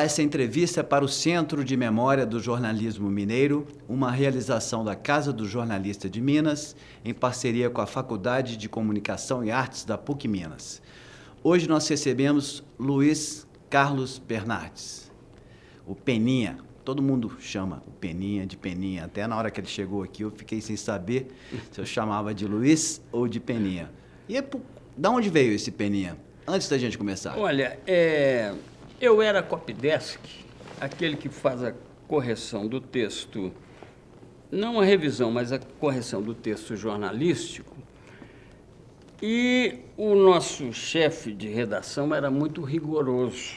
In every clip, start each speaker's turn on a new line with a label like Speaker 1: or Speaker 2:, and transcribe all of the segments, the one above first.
Speaker 1: essa entrevista é para o Centro de Memória do Jornalismo Mineiro, uma realização da Casa do Jornalista de Minas, em parceria com a Faculdade de Comunicação e Artes da PUC Minas. Hoje nós recebemos Luiz Carlos Bernardes, o Peninha. Todo mundo chama o Peninha de Peninha. Até na hora que ele chegou aqui eu fiquei sem saber se eu chamava de Luiz ou de Peninha. E da onde veio esse Peninha? Antes da gente começar.
Speaker 2: Olha, eu era copydesk, aquele que faz a correção do texto, não a revisão, mas a correção do texto jornalístico. E o nosso chefe de redação era muito rigoroso.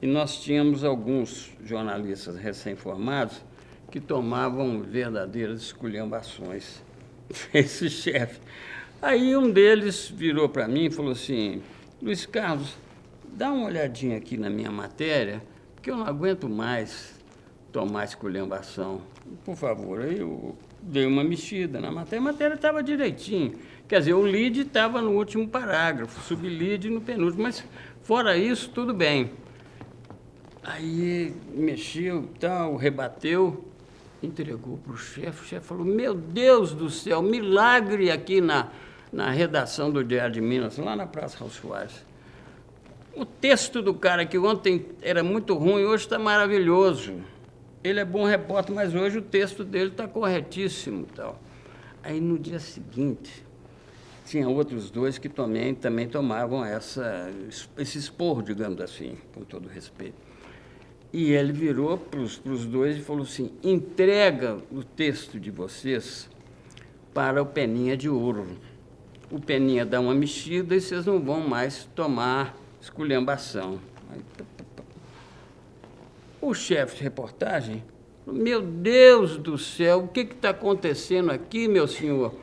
Speaker 2: E nós tínhamos alguns jornalistas recém-formados que tomavam verdadeiras esculhambações. Esse chefe. Aí um deles virou para mim e falou assim: Luiz Carlos, dá uma olhadinha aqui na minha matéria, porque eu não aguento mais tomar esculhambação. Por favor. Aí eu dei uma mexida na matéria. A matéria estava direitinho. Quer dizer, o lead estava no último parágrafo, sublide no penúltimo, mas fora isso, tudo bem. Aí mexeu, tal, rebateu, entregou para o chefe falou: meu Deus do céu, milagre aqui na redação do Diário de Minas, lá na Praça Raul Soares. O texto do cara que ontem era muito ruim, hoje está maravilhoso. Ele é bom repórter, mas hoje o texto dele está corretíssimo. Tal. Aí no dia seguinte, tinha outros dois que também tomavam esse esporro, digamos assim, com todo respeito. E ele virou para os dois e falou assim: entrega o texto de vocês para o Peninha de Ouro. O Peninha dá uma mexida e vocês não vão mais tomar esculhambação. O chefe de reportagem falou: meu Deus do céu, o que está acontecendo aqui, meu senhor?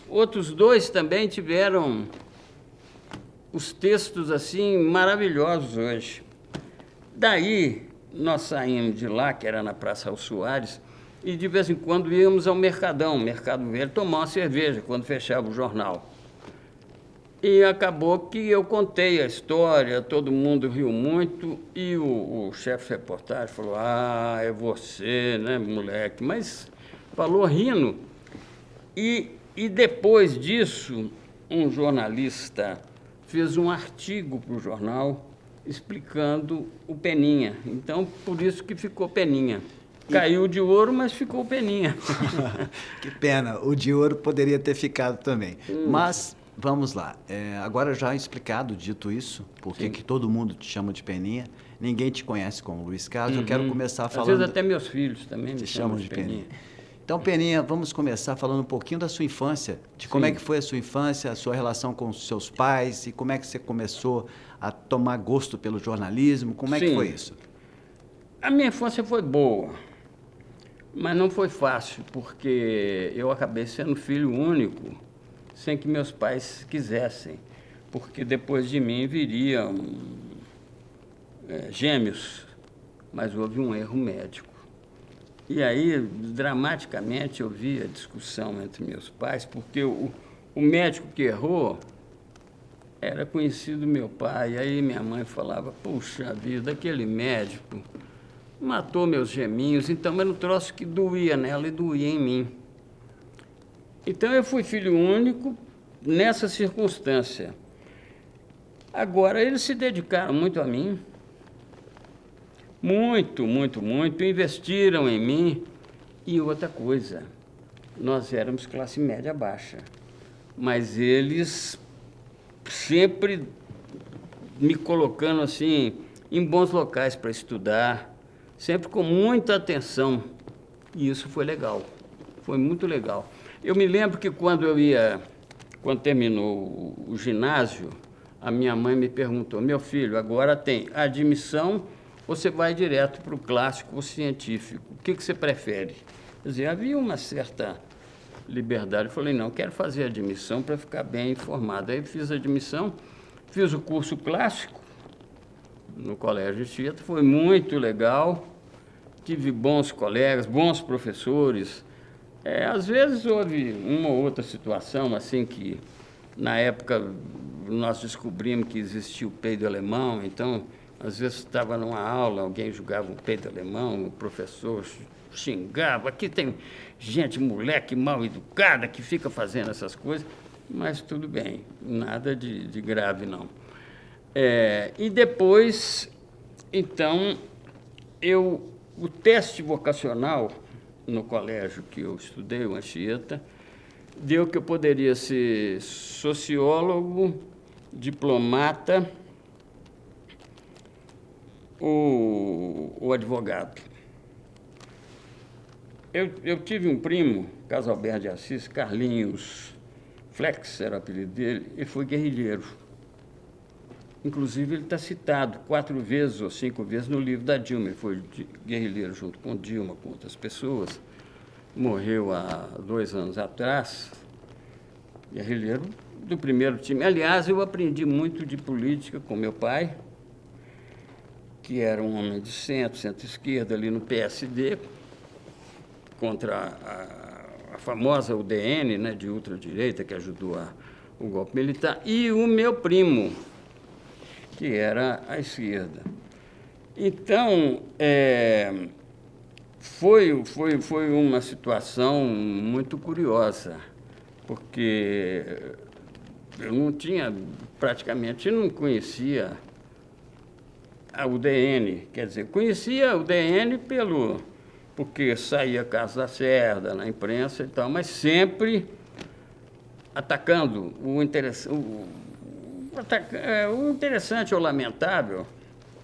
Speaker 2: Outros dois também tiveram os textos assim maravilhosos hoje. Daí nós saímos de lá, que era na Praça Raul Soares, e de vez em quando íamos ao Mercadão, Mercado Velho, tomar uma cerveja quando fechava o jornal. E acabou que eu contei a história, todo mundo riu muito, e o chefe de reportagem falou: ah, é você, né, moleque? Mas falou rindo. E depois disso, um jornalista fez um artigo para o jornal explicando o Peninha. Então, por isso que ficou Peninha. Caiu de ouro, mas ficou Peninha.
Speaker 1: Que pena, o de ouro poderia ter ficado também. Mas, vamos lá. Agora já explicado, dito isso, porque que todo mundo te chama de Peninha, ninguém te conhece como Luiz Carlos, eu quero começar falando...
Speaker 2: Às vezes até meus filhos também me chamam de Peninha.
Speaker 1: Então, Peninha, vamos começar falando um pouquinho da sua infância, de como é que foi a sua infância, a sua relação com os seus pais e como é que você começou a tomar gosto pelo jornalismo, como é que foi isso?
Speaker 2: A minha infância foi boa, mas não foi fácil, porque eu acabei sendo filho único, sem que meus pais quisessem, porque depois de mim viriam gêmeos, mas houve um erro médico. E aí, dramaticamente, eu vi a discussão entre meus pais, porque o médico que errou era conhecido do meu pai. E aí minha mãe falava: puxa vida, aquele médico matou meus geminhos. Então era um troço que doía nela e doía em mim. Então eu fui filho único nessa circunstância. Agora, eles se dedicaram muito a mim. Muito, muito, muito, investiram em mim. E outra coisa, nós éramos classe média baixa, mas eles sempre me colocando assim em bons locais para estudar, sempre com muita atenção, e isso foi legal, foi muito legal. Eu me lembro que quando terminou o ginásio, a minha mãe me perguntou: meu filho, agora tem admissão, você vai direto para o clássico ou científico, o que você prefere? Quer dizer, havia uma certa liberdade. Eu falei: não, quero fazer admissão para ficar bem informado. Aí fiz a admissão, fiz o curso clássico no Colégio Tietê, foi muito legal, tive bons colegas, bons professores. Às vezes houve uma ou outra situação assim que, na época, nós descobrimos que existia o peido alemão, então Às vezes estava numa aula, alguém jogava um peito alemão, o professor xingava. Aqui tem gente, moleque mal educada, que fica fazendo essas coisas, mas tudo bem, nada de grave, não. E depois, então, o teste vocacional no colégio que eu estudei, o Anchieta, deu que eu poderia ser sociólogo, diplomata, o advogado. Eu tive um primo, Carlos Alberto de Assis, Carlinhos Flex era o apelido dele, e foi guerrilheiro. Inclusive, ele está citado 4 vezes ou 5 vezes no livro da Dilma. Ele foi guerrilheiro junto com Dilma, com outras pessoas. Morreu há 2 anos atrás, guerrilheiro do primeiro time. Aliás, eu aprendi muito de política com meu pai, que era um homem de centro-esquerda ali no PSD, contra a famosa UDN, né, de ultradireita, que ajudou o golpe militar, e o meu primo, que era à esquerda. Então, foi uma situação muito curiosa, porque eu praticamente não conhecia a UDN, quer dizer, conhecia a UDN porque saía Carlos Lacerda na imprensa e tal, mas sempre atacando o interessante ou lamentável,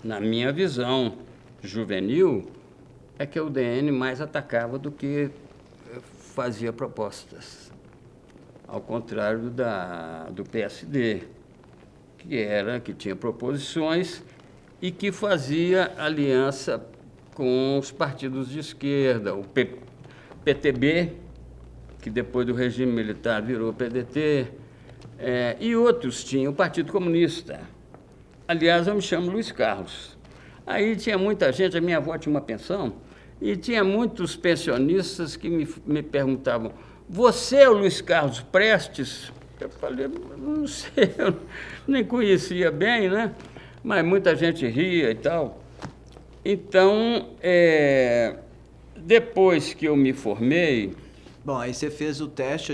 Speaker 2: na minha visão juvenil, é que a UDN mais atacava do que fazia propostas, ao contrário do PSD, que tinha proposições e que fazia aliança com os partidos de esquerda, o PTB, que depois do regime militar virou PDT, e outros tinham o Partido Comunista. Aliás, eu me chamo Luiz Carlos. Aí tinha muita gente, a minha avó tinha uma pensão, e tinha muitos pensionistas que me perguntavam: você é o Luiz Carlos Prestes? Eu falei: não sei, eu nem conhecia bem, né? Mas muita gente ria e tal. Então, depois que eu me formei...
Speaker 1: Bom, aí você fez o teste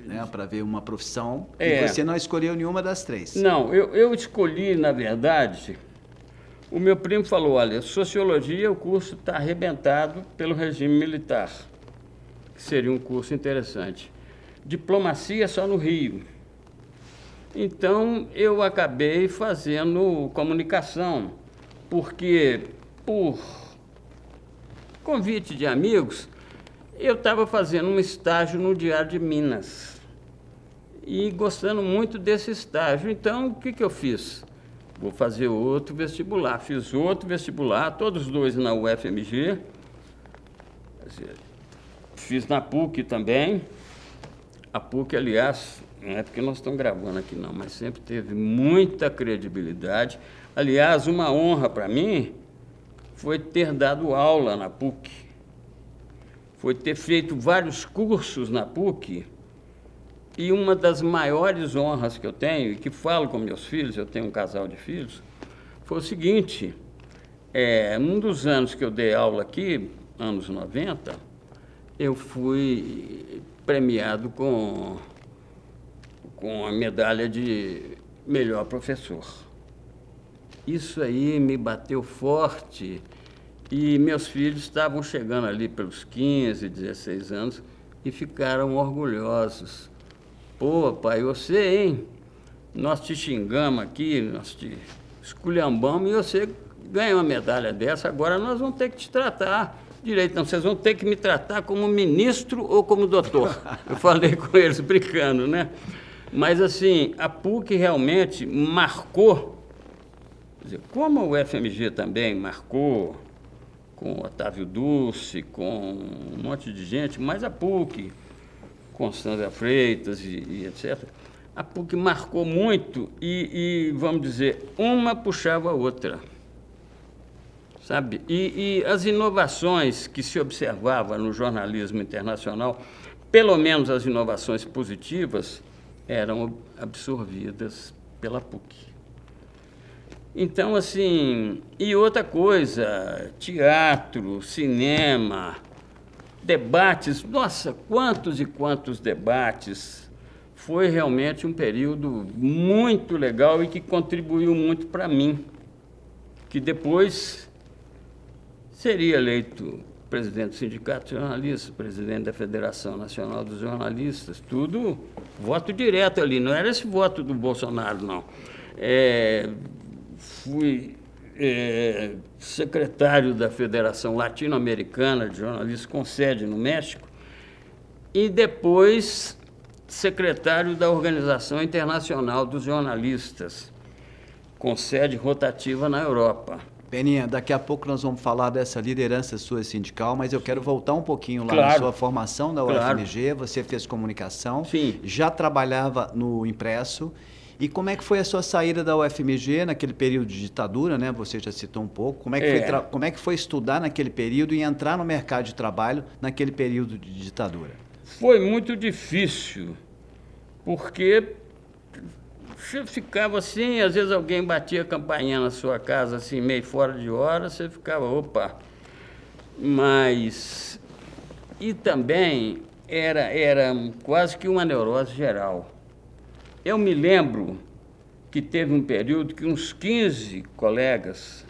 Speaker 1: né, para ver uma profissão e você não escolheu nenhuma das 3.
Speaker 2: Não, eu escolhi, na verdade... O meu primo falou: olha, sociologia, o curso está arrebentado pelo regime militar, que seria um curso interessante. Diplomacia só no Rio. Então, eu acabei fazendo comunicação, porque, por convite de amigos, eu estava fazendo um estágio no Diário de Minas e gostando muito desse estágio. Então, o que eu fiz? Vou fazer outro vestibular. Fiz outro vestibular, todos 2 na UFMG. Fiz na PUC também. A PUC, aliás, não é porque nós estamos gravando aqui não, mas sempre teve muita credibilidade. Aliás, uma honra para mim foi ter dado aula na PUC. Foi ter feito vários cursos na PUC. E uma das maiores honras que eu tenho, e que falo com meus filhos, eu tenho um casal de filhos, foi o seguinte: num dos anos que eu dei aula aqui, anos 90, eu fui premiado com a medalha de melhor professor. Isso aí me bateu forte, e meus filhos estavam chegando ali pelos 15, 16 anos e ficaram orgulhosos. Pô, pai, você, hein? Nós te xingamos aqui, nós te esculhambamos e você ganha uma medalha dessa, agora nós vamos ter que te tratar direito. Não, vocês vão ter que me tratar como ministro ou como doutor. Eu falei com eles brincando, né? Mas, assim, a PUC realmente marcou, quer dizer, como a UFMG também marcou, com Otávio Dulce, com um monte de gente, mas a PUC... Constância Freitas e etc. A PUC marcou muito e, vamos dizer, uma puxava a outra, sabe? E as inovações que se observava no jornalismo internacional, pelo menos as inovações positivas, eram absorvidas pela PUC. Então, assim, e outra coisa, teatro, cinema, debates, nossa, quantos e quantos debates. Foi realmente um período muito legal e que contribuiu muito para mim, que depois seria eleito presidente do Sindicato de Jornalistas, presidente da Federação Nacional dos Jornalistas, tudo voto direto ali, não era esse voto do Bolsonaro, não. Fui secretário da Federação Latino-Americana de Jornalistas, com sede no México, e depois secretário da Organização Internacional dos Jornalistas, com sede rotativa na Europa.
Speaker 1: Peninha, daqui a pouco nós vamos falar dessa liderança sua sindical, mas eu quero voltar um pouquinho lá
Speaker 2: Claro.
Speaker 1: na sua formação da
Speaker 2: Claro.
Speaker 1: UFMG, você fez comunicação,
Speaker 2: Sim.
Speaker 1: já trabalhava no impresso, e como é que foi a sua saída da UFMG naquele período de ditadura, né? Você já citou um pouco, como é que foi estudar naquele período e entrar no mercado de trabalho naquele período de ditadura?
Speaker 2: Foi muito difícil, porque você ficava assim, às vezes alguém batia a campainha na sua casa, assim, meio fora de hora, você ficava, opa. Mas, e também era quase que uma neurose geral. Eu me lembro que teve um período que uns 15 colegas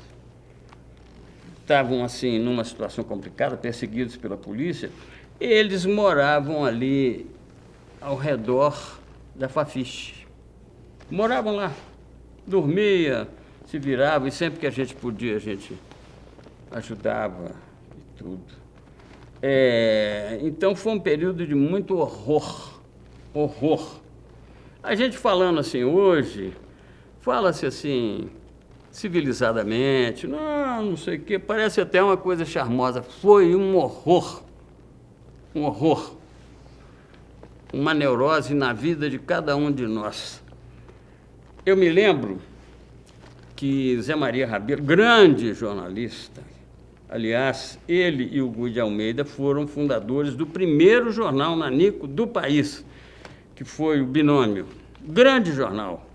Speaker 2: estavam, assim, numa situação complicada, perseguidos pela polícia. Eles moravam ali ao redor da Fafiche. Moravam lá, dormia, se virava, e sempre que a gente podia, a gente ajudava e tudo. Então foi um período de muito horror. A gente falando assim hoje, fala-se assim, civilizadamente, não sei o quê, parece até uma coisa charmosa. Foi um horror. Uma neurose na vida de cada um de nós. Eu me lembro que Zé Maria Rabelo, grande jornalista, aliás, ele e o Guy de Almeida foram fundadores do primeiro jornal nanico do país, que foi o Binômio. Grande jornal,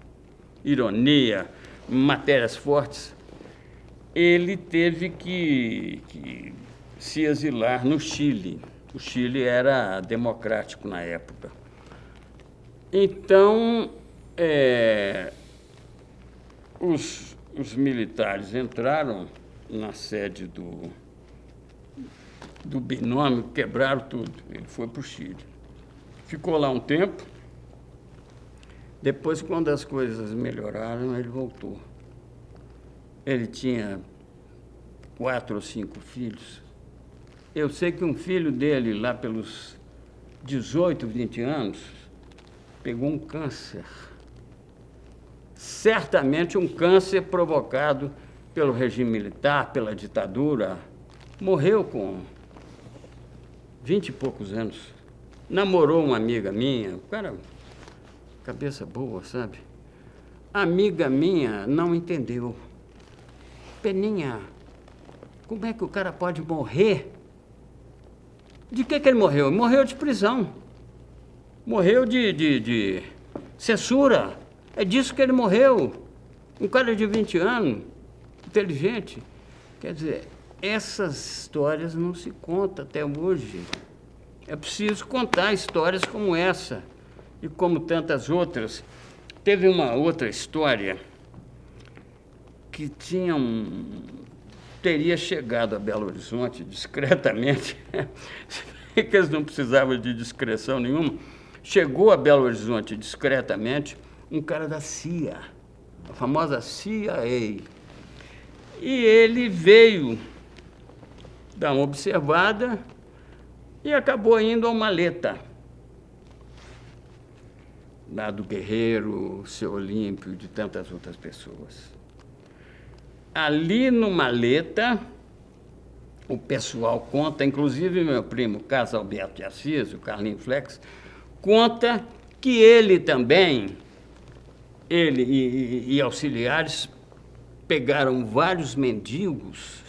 Speaker 2: ironia, matérias fortes. Ele teve que se exilar no Chile. O Chile era democrático na época. Então, os militares entraram na sede do Binômio, quebraram tudo. Ele foi para o Chile. Ficou lá um tempo. Depois, quando as coisas melhoraram, ele voltou. Ele tinha 4 ou 5 filhos. Eu sei que um filho dele, lá pelos 18, 20 anos, pegou um câncer. Certamente um câncer provocado pelo regime militar, pela ditadura. Morreu com 20 e poucos anos. Namorou uma amiga minha, o cara, cabeça boa, sabe? A amiga minha não entendeu. Peninha, como é que o cara pode morrer? De que ele morreu? Morreu de prisão. Morreu de censura. É disso que ele morreu. Um cara de 20 anos, inteligente. Quer dizer, essas histórias não se contam até hoje. É preciso contar histórias como essa e como tantas outras. Teve uma outra história que teria chegado a Belo Horizonte discretamente, que eles não precisavam de discrição nenhuma. Chegou a Belo Horizonte discretamente um cara da CIA, a famosa CIA. E ele veio dar uma observada e acabou indo ao Maleta, lá do Guerreiro, Seu Olímpio, de tantas outras pessoas. Ali no Maleta, o pessoal conta, inclusive meu primo Carlos Alberto de Assis, o Carlinhos Flex, conta que ele também, ele e auxiliares, pegaram vários mendigos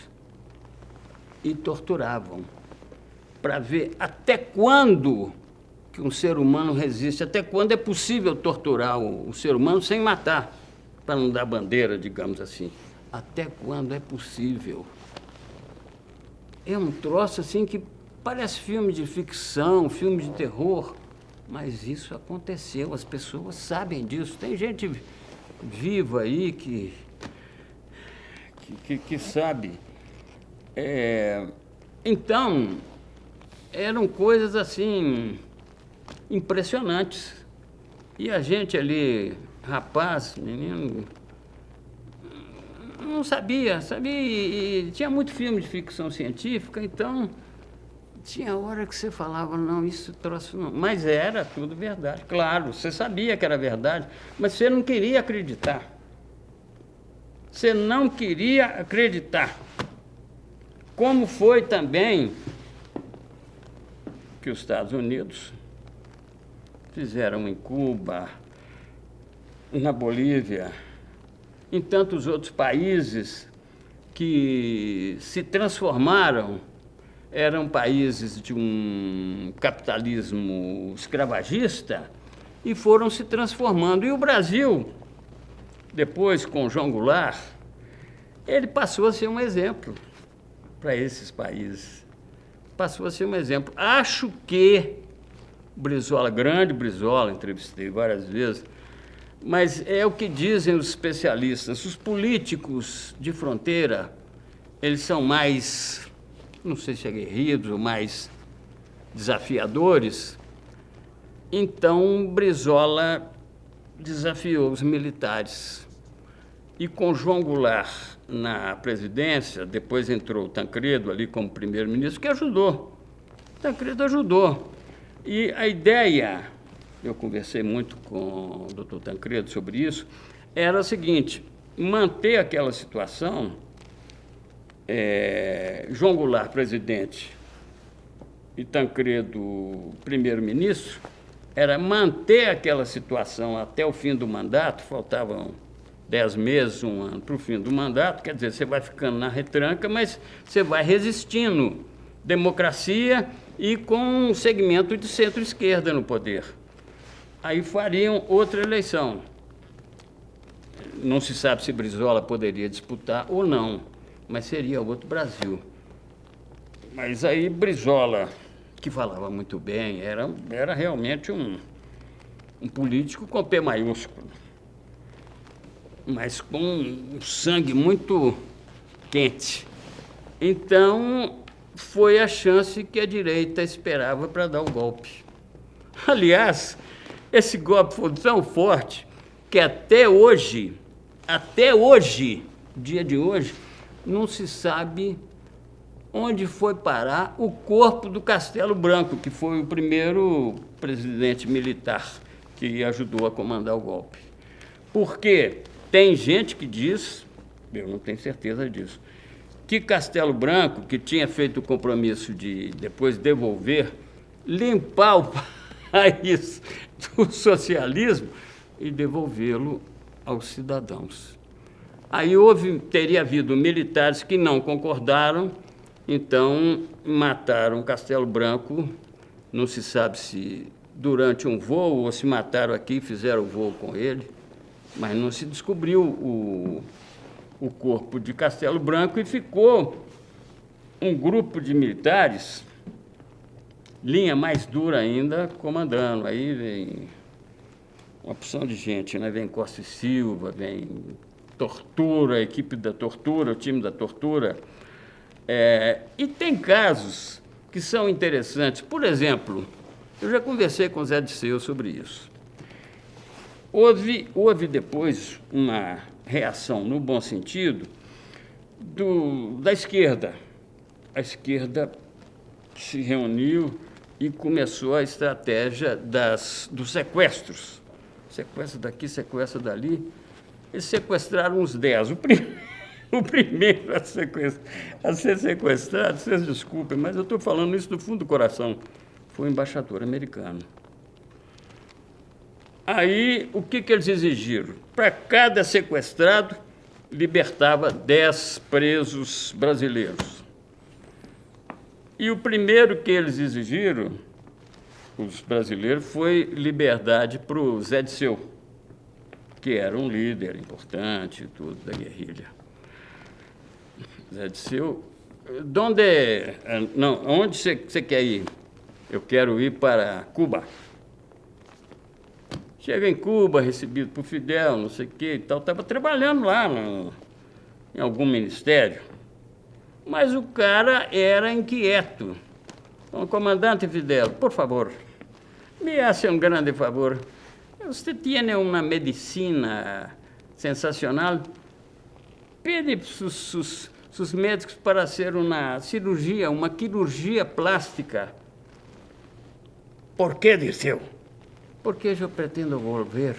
Speaker 2: e torturavam, para ver até quando que um ser humano resiste, até quando é possível torturar o ser humano sem matar, para não dar bandeira, digamos assim. Até quando é possível? É um troço assim que parece filme de ficção, filme de terror, mas isso aconteceu, as pessoas sabem disso. Tem gente viva aí que sabe. Então, eram coisas assim impressionantes. E a gente ali, rapaz, menino, não sabia, e tinha muito filme de ficção científica, então tinha hora que você falava, não, isso troço não. Mas era tudo verdade, claro, você sabia que era verdade, mas você não queria acreditar. Você não queria acreditar. Como foi também que os Estados Unidos fizeram em Cuba, na Bolívia, em tantos outros países que se transformaram, eram países de um capitalismo escravagista e foram se transformando. E o Brasil, depois com João Goulart, ele passou a ser um exemplo para esses países. Passou a ser um exemplo. Acho que Brizola, grande Brizola, entrevistei várias vezes, mas é o que dizem os especialistas. Os políticos de fronteira, eles são mais, não sei se aguerridos ou mais desafiadores. Então, Brizola desafiou os militares. E com João Goulart na presidência, depois entrou o Tancredo ali como primeiro-ministro, que ajudou. Tancredo ajudou. E a ideia, eu conversei muito com o doutor Tancredo sobre isso, era a seguinte: manter aquela situação, João Goulart presidente e Tancredo primeiro-ministro, era manter aquela situação até o fim do mandato, faltavam 10 meses, um ano para o fim do mandato, quer dizer, você vai ficando na retranca, mas você vai resistindo. Democracia e com um segmento de centro-esquerda no poder. Aí fariam outra eleição. Não se sabe se Brizola poderia disputar ou não, mas seria outro Brasil. Mas aí Brizola, que falava muito bem, era realmente um político com P maiúsculo, mas com um sangue muito quente. Então, foi a chance que a direita esperava para dar o golpe. Aliás, esse golpe foi tão forte que até hoje, dia de hoje, não se sabe onde foi parar o corpo do Castelo Branco, que foi o primeiro presidente militar que ajudou a comandar o golpe. Porque tem gente que diz, eu não tenho certeza disso, que Castelo Branco, que tinha feito o compromisso de depois devolver, limpar o país do socialismo e devolvê-lo aos cidadãos. Aí teria havido militares que não concordaram, então mataram Castelo Branco, não se sabe se durante um voo ou se mataram aqui e fizeram o voo com ele, mas não se descobriu o corpo de Castelo Branco e ficou um grupo de militares, linha mais dura ainda, comandando. Aí vem uma opção de gente, né? Vem Costa e Silva, vem Tortura, a equipe da Tortura, o time da Tortura. E tem casos que são interessantes. Por exemplo, eu já conversei com o Zé Disseu sobre isso. Houve depois uma reação, no bom sentido, da esquerda. A esquerda se reuniu e começou a estratégia dos sequestros. Sequestro daqui, sequestro dali. Eles sequestraram uns 10. O primeiro a ser sequestrado, vocês desculpem, mas eu estou falando isso do fundo do coração, foi o embaixador americano. Aí, o que eles exigiram? Para cada sequestrado, libertava 10 presos brasileiros. E o primeiro que eles exigiram, os brasileiros, foi liberdade para o Zé Disseu. que era um líder importante tudo da guerrilha. Zé Disseu, onde você quer ir? Eu quero ir para Cuba. Chega em Cuba, recebido por Fidel, não sei o que e tal, estava trabalhando lá em algum ministério, mas o cara era inquieto. Então, comandante Fidel, por favor, me hace um grande favor. Você tem uma medicina sensacional? Pede sus médicos para hacer uma cirurgia, uma quirurgia plástica. ¿Por qué, Disseu? Porque eu pretendo volver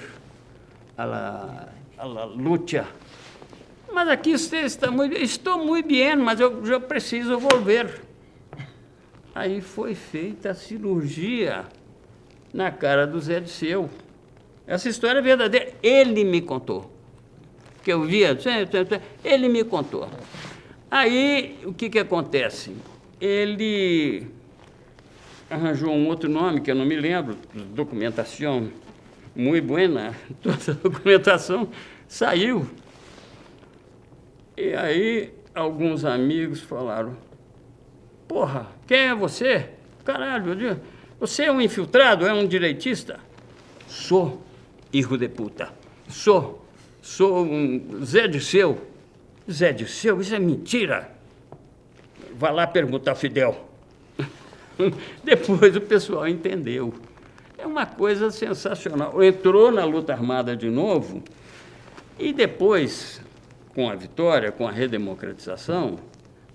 Speaker 2: a la luta. Mas aqui você está estou muito bem, mas eu preciso volver. Aí foi feita a cirurgia na cara do Zé Disseu. Essa história é verdadeira. Ele me contou. Que eu via, ele me contou. Aí, o que acontece? Ele arranjou um outro nome, que eu não me lembro, documentação muito buena, toda a documentação saiu. E aí, alguns amigos falaram, porra, quem é você? Caralho, você é um infiltrado, é um direitista? Sou, hijo de puta, sou um Zé Disseu. Zé Disseu, isso é mentira. Vá lá perguntar ao Fidel. Depois o pessoal entendeu. É uma coisa sensacional. Entrou na luta armada de novo e depois, com a vitória, com a redemocratização,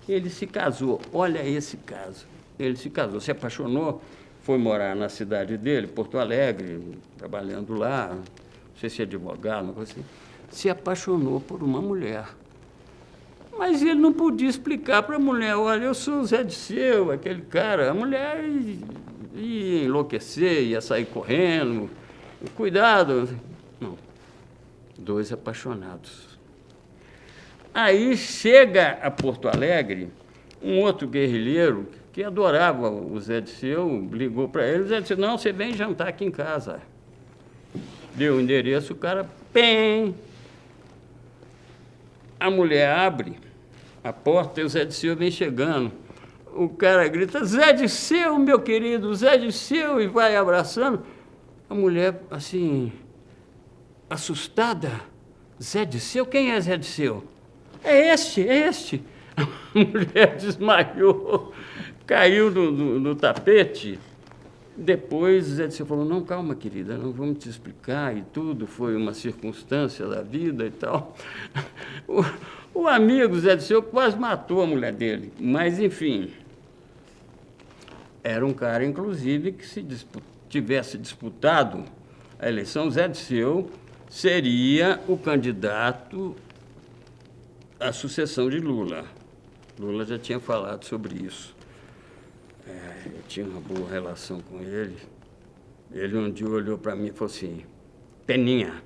Speaker 2: ele se casou. Olha esse caso. Ele se casou, se apaixonou, foi morar na cidade dele, Porto Alegre, trabalhando lá, não sei se é advogado, uma coisa assim. Se apaixonou por uma mulher. Mas ele não podia explicar para a mulher, olha, eu sou o Zé Disseu, aquele cara. A mulher ia enlouquecer, ia sair correndo. Cuidado. Não. Dois apaixonados. Aí chega a Porto Alegre um outro guerrilheiro que adorava o Zé Disseu, ligou para ele, o Zé disse, não, você vem jantar aqui em casa. Deu o endereço, o cara, pem. A mulher abre a porta e o Zé Disseu vem chegando. O cara grita, Zé Disseu, meu querido, Zé Disseu, e vai abraçando. A mulher, assim, assustada, Zé Disseu? Quem é Zé Disseu? É este. A mulher desmaiou, caiu no tapete. Depois, Zé Disseu falou, não, calma, querida, não vamos te explicar e tudo, foi uma circunstância da vida e tal. O amigo Zé Disseu quase matou a mulher dele, mas, enfim, era um cara, inclusive, que se tivesse disputado a eleição, Zé Disseu seria o candidato à sucessão de Lula. Lula já tinha falado sobre isso. Eu tinha uma boa relação com ele. Ele um dia olhou para mim e falou assim, Peninha,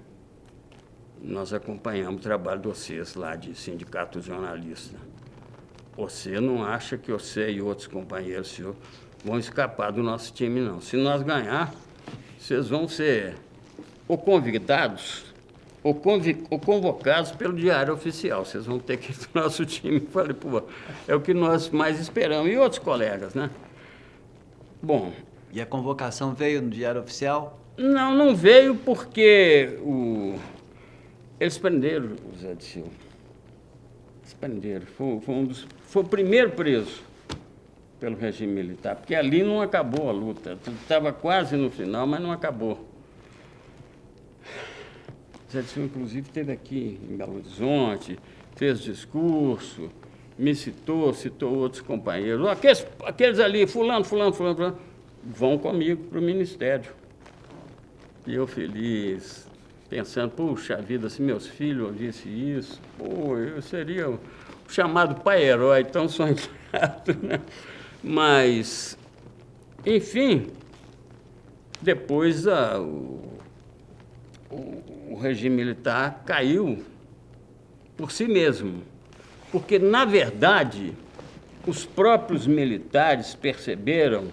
Speaker 2: nós acompanhamos o trabalho de vocês lá de sindicato jornalista. Você não acha que você e outros companheiros seus vão escapar do nosso time, não. Se nós ganhar, vocês vão ser ou convidados ou convocados pelo Diário Oficial. Vocês vão ter que ir do nosso time. Eu falei, pô, é o que nós mais esperamos. E outros colegas, né? Bom...
Speaker 1: E a convocação veio no Diário Oficial?
Speaker 2: Não veio porque eles prenderam o Zé Disseu. Eles prenderam. Foi o primeiro preso pelo regime militar, porque ali não acabou a luta. Estava quase no final, mas não acabou. O Zé Disseu, inclusive, esteve aqui em Belo Horizonte, fez discurso, me citou outros companheiros. Aqueles ali, fulano, vão comigo para o Ministério. E eu feliz, pensando, puxa vida, se meus filhos ouvissem isso, pô, eu seria o chamado pai-herói, tão sonhado, né? Mas, enfim, depois o regime militar caiu por si mesmo, porque, na verdade, os próprios militares perceberam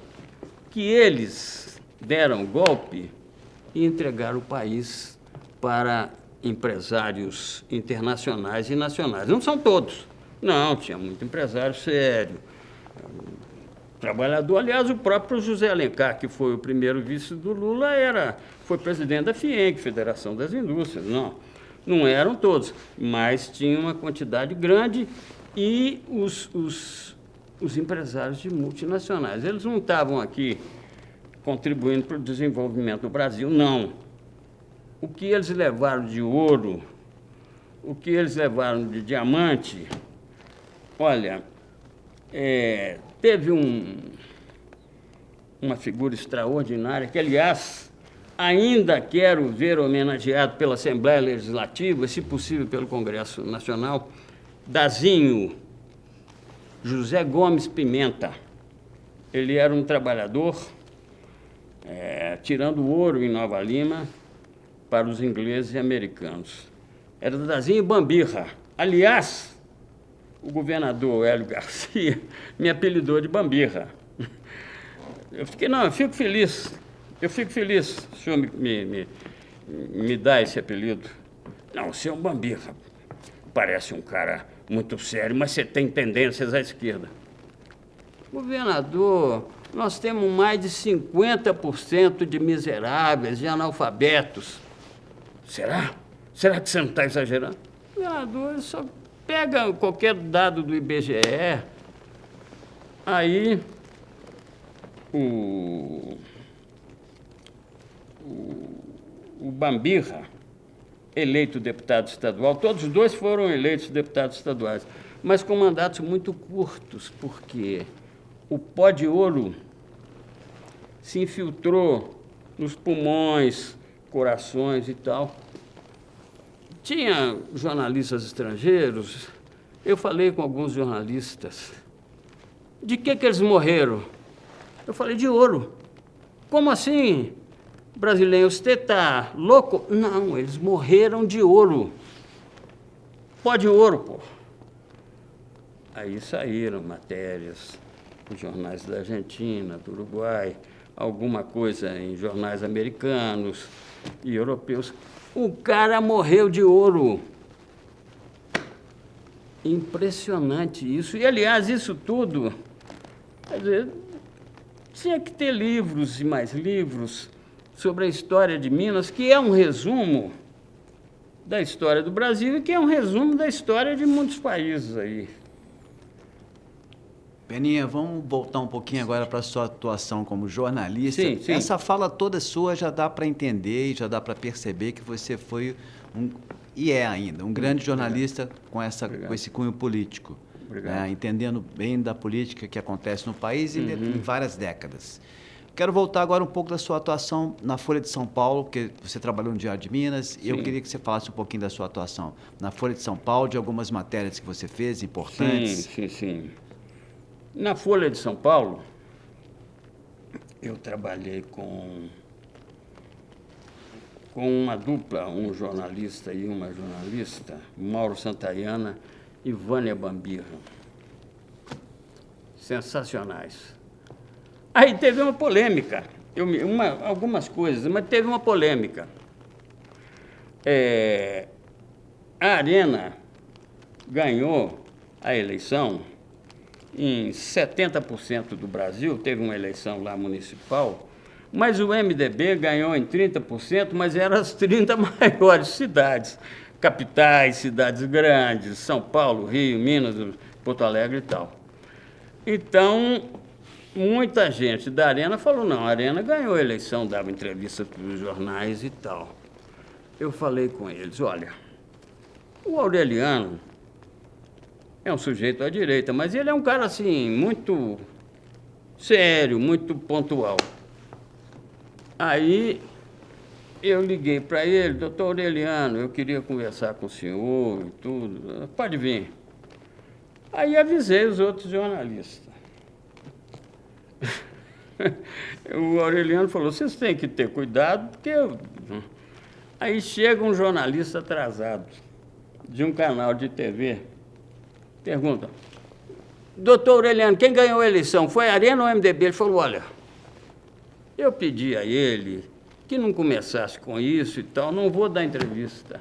Speaker 2: que eles deram golpe e entregaram o país para empresários internacionais e nacionais. Não são todos. Não, tinha muito empresário sério. Trabalhador, aliás, o próprio José Alencar, que foi o primeiro vice do Lula, foi presidente da FIENC, Federação das Indústrias. Não eram todos, mas tinha uma quantidade grande e os empresários de multinacionais. Eles não estavam aqui contribuindo para o desenvolvimento do Brasil, não. O que eles levaram de ouro, o que eles levaram de diamante, olha, teve uma figura extraordinária que, aliás, ainda quero ver homenageado pela Assembleia Legislativa, se possível pelo Congresso Nacional, Dazinho, José Gomes Pimenta. Ele era um trabalhador, tirando ouro em Nova Lima para os ingleses e americanos. Era Dazinho Bambirra. Aliás, o governador Hélio Garcia me apelidou de Bambirra. Eu fico feliz. Eu fico feliz se o senhor me dá esse apelido. Não, o senhor é um Bambirra. Parece um cara muito sério, mas você tem tendências à esquerda. Governador, nós temos mais de 50% de miseráveis, de analfabetos. Será? Será que você não está exagerando? Governador, só pega qualquer dado do IBGE, aí o Bambirra, eleito deputado estadual, todos os dois foram eleitos deputados estaduais, mas com mandatos muito curtos, porque o pó de ouro se infiltrou nos pulmões, corações e tal. Tinha jornalistas estrangeiros, eu falei com alguns jornalistas. De que eles morreram? Eu falei, de ouro. Como assim, brasileiro? Você está louco? Não, eles morreram de ouro. Pó de ouro, pô. Aí saíram matérias em jornais da Argentina, do Uruguai, alguma coisa em jornais americanos e europeus. O cara morreu de ouro. Impressionante isso. E, aliás, isso tudo, quer dizer, tinha que ter livros e mais livros sobre a história de Minas, que é um resumo da história do Brasil e que é um resumo da história de muitos países aí.
Speaker 1: Peninha, vamos voltar um pouquinho agora para a sua atuação como jornalista.
Speaker 2: Sim, sim.
Speaker 1: Essa fala toda sua já dá para entender e já dá para perceber que você foi e é ainda, um grande jornalista com esse cunho político. Né? Entendendo bem da política que acontece no país e em várias décadas. Quero voltar agora um pouco da sua atuação na Folha de São Paulo, porque você trabalhou no Diário de Minas, e eu queria que você falasse um pouquinho da sua atuação na Folha de São Paulo, de algumas matérias que você fez importantes.
Speaker 2: Sim. Na Folha de São Paulo, eu trabalhei com uma dupla, um jornalista e uma jornalista, Mauro Santayana e Vânia Bambirra. Sensacionais. Aí teve uma polêmica, algumas coisas, mas teve uma polêmica. A Arena ganhou a eleição em 70% do Brasil, teve uma eleição lá municipal, mas o MDB ganhou em 30%, mas eram as 30 maiores cidades, capitais, cidades grandes, São Paulo, Rio, Minas, Porto Alegre e tal. Então, muita gente da Arena falou, não, a Arena ganhou a eleição, dava entrevista para os jornais e tal. Eu falei com eles, olha, o Aureliano é um sujeito à direita, mas ele é um cara, assim, muito sério, muito pontual. Aí eu liguei para ele, doutor Aureliano, eu queria conversar com o senhor e tudo, pode vir. Aí avisei os outros jornalistas. O Aureliano falou, vocês têm que ter cuidado, porque... Aí chega um jornalista atrasado, de um canal de TV, pergunta, doutor Aureliano, quem ganhou a eleição, foi a Arena ou o MDB? Ele falou, olha, eu pedi a ele que não começasse com isso e tal, não vou dar entrevista.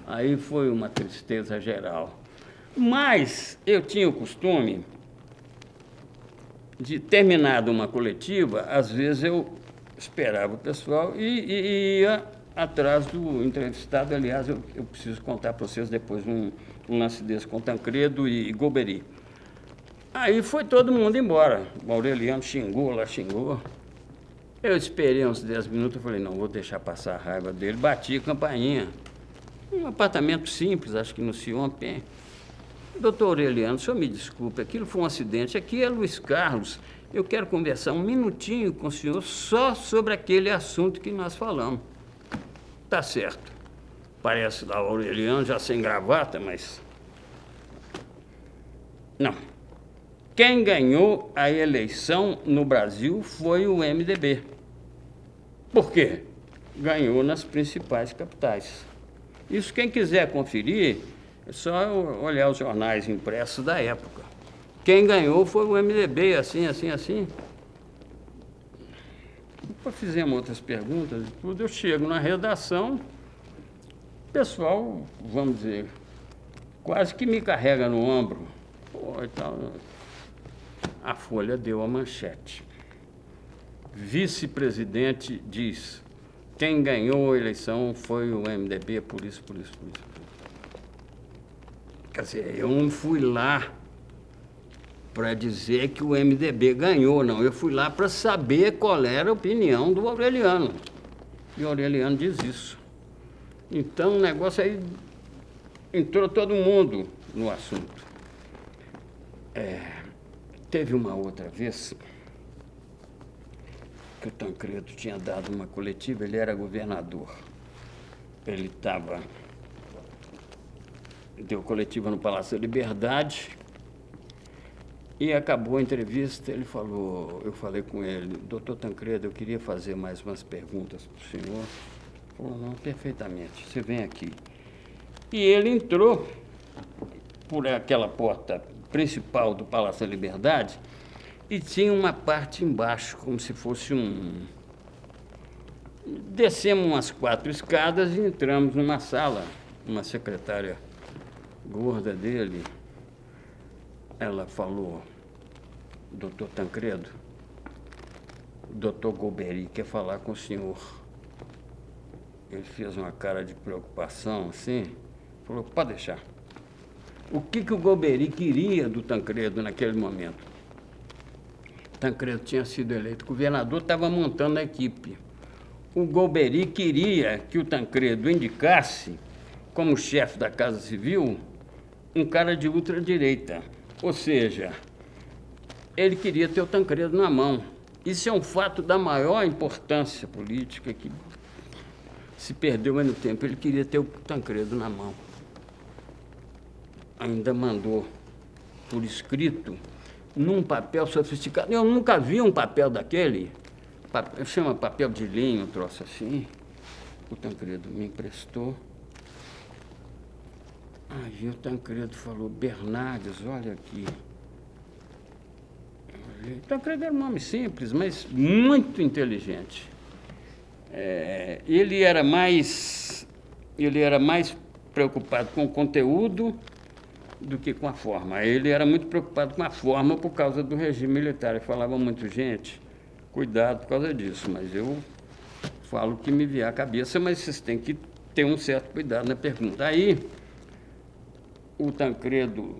Speaker 2: Aí foi uma tristeza geral. Mas eu tinha o costume de, terminada uma coletiva, às vezes eu esperava o pessoal e ia atrás do entrevistado. Aliás, eu preciso contar para vocês depois um lance desse com Tancredo e Golbery. Aí foi todo mundo embora. O Aureliano xingou lá, xingou. Eu esperei uns 10 minutos, eu falei, não, vou deixar passar a raiva dele. Bati a campainha. Um apartamento simples, acho que no Sion. Doutor Aureliano, o senhor me desculpe, aquilo foi um acidente. Aqui é Luiz Carlos. Eu quero conversar um minutinho com o senhor só sobre aquele assunto que nós falamos. Tá certo. Parece lá o Aureliano já sem gravata, mas... Não. Quem ganhou a eleição no Brasil foi o MDB. Por quê? Ganhou nas principais capitais. Isso, quem quiser conferir, é só olhar os jornais impressos da época. Quem ganhou foi o MDB, assim. Depois fizemos outras perguntas e tudo. Eu chego na redação, o pessoal, vamos dizer, quase que me carrega no ombro. Pô, e tal. A Folha deu a manchete. Vice-presidente diz: quem ganhou a eleição foi o MDB, por isso. Quer dizer, eu não fui lá para dizer que o MDB ganhou, não. Eu fui lá para saber qual era a opinião do Aureliano. E o Aureliano diz isso. Então, o negócio aí entrou todo mundo no assunto. Teve uma outra vez que o Tancredo tinha dado uma coletiva, ele era governador. Ele deu coletiva no Palácio da Liberdade e acabou a entrevista. Ele falou, eu falei com ele, doutor Tancredo, eu queria fazer mais umas perguntas para o senhor. Ele falou, não, perfeitamente, você vem aqui. E ele entrou por aquela porta principal do Palácio da Liberdade e tinha uma parte embaixo, como se fosse Descemos umas 4 escadas e entramos numa sala. Uma secretária gorda dele, ela falou, doutor Tancredo, o doutor Golbery quer falar com o senhor. Ele fez uma cara de preocupação, assim, falou, pode deixar. O que o Golbery queria do Tancredo naquele momento? Tancredo tinha sido eleito governador, estava montando a equipe. O Golbery queria que o Tancredo indicasse, como chefe da Casa Civil, um cara de ultradireita. Ou seja, ele queria ter o Tancredo na mão. Isso é um fato da maior importância política que se perdeu no tempo. Ele queria ter o Tancredo na mão. Ainda mandou por escrito, num papel sofisticado. Eu nunca vi um papel daquele, chama papel de linho, um troço assim. O Tancredo me emprestou. Aí o Tancredo falou, Bernardes, olha aqui. O Tancredo era um homem simples, mas muito inteligente. Ele era mais preocupado com o conteúdo do que com a forma. Ele era muito preocupado com a forma por causa do regime militar. Ele falava muito, gente, cuidado por causa disso, mas eu falo o que me vier à cabeça, mas vocês têm que ter um certo cuidado na pergunta. Aí, o Tancredo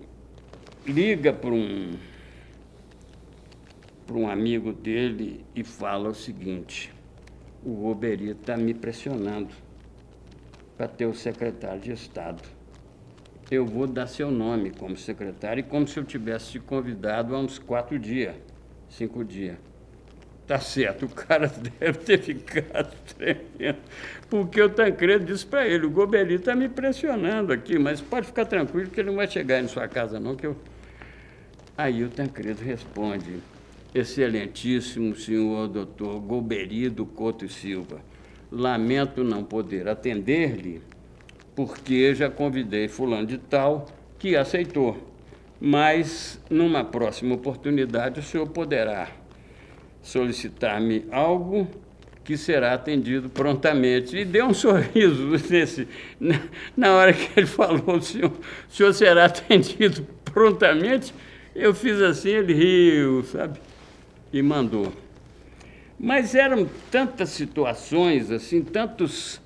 Speaker 2: liga para um amigo dele e fala o seguinte, o Golbery está me pressionando para ter o secretário de Estado. Eu vou dar seu nome como secretário, como se eu tivesse te convidado há uns 4 dias, 5 dias. Tá certo, o cara deve ter ficado tremendo, porque o Tancredo disse para ele, o Golbery está me pressionando aqui, mas pode ficar tranquilo que ele não vai chegar aí na sua casa não, que eu... Aí o Tancredo responde, excelentíssimo senhor doutor Golbery do Couto e Silva, lamento não poder atender-lhe, porque já convidei fulano de tal que aceitou, mas numa próxima oportunidade o senhor poderá solicitar-me algo que será atendido prontamente. E deu um sorriso na hora que ele falou, o senhor será atendido prontamente. Eu fiz assim, ele riu, sabe? E mandou. Mas eram tantas situações, assim, tantos,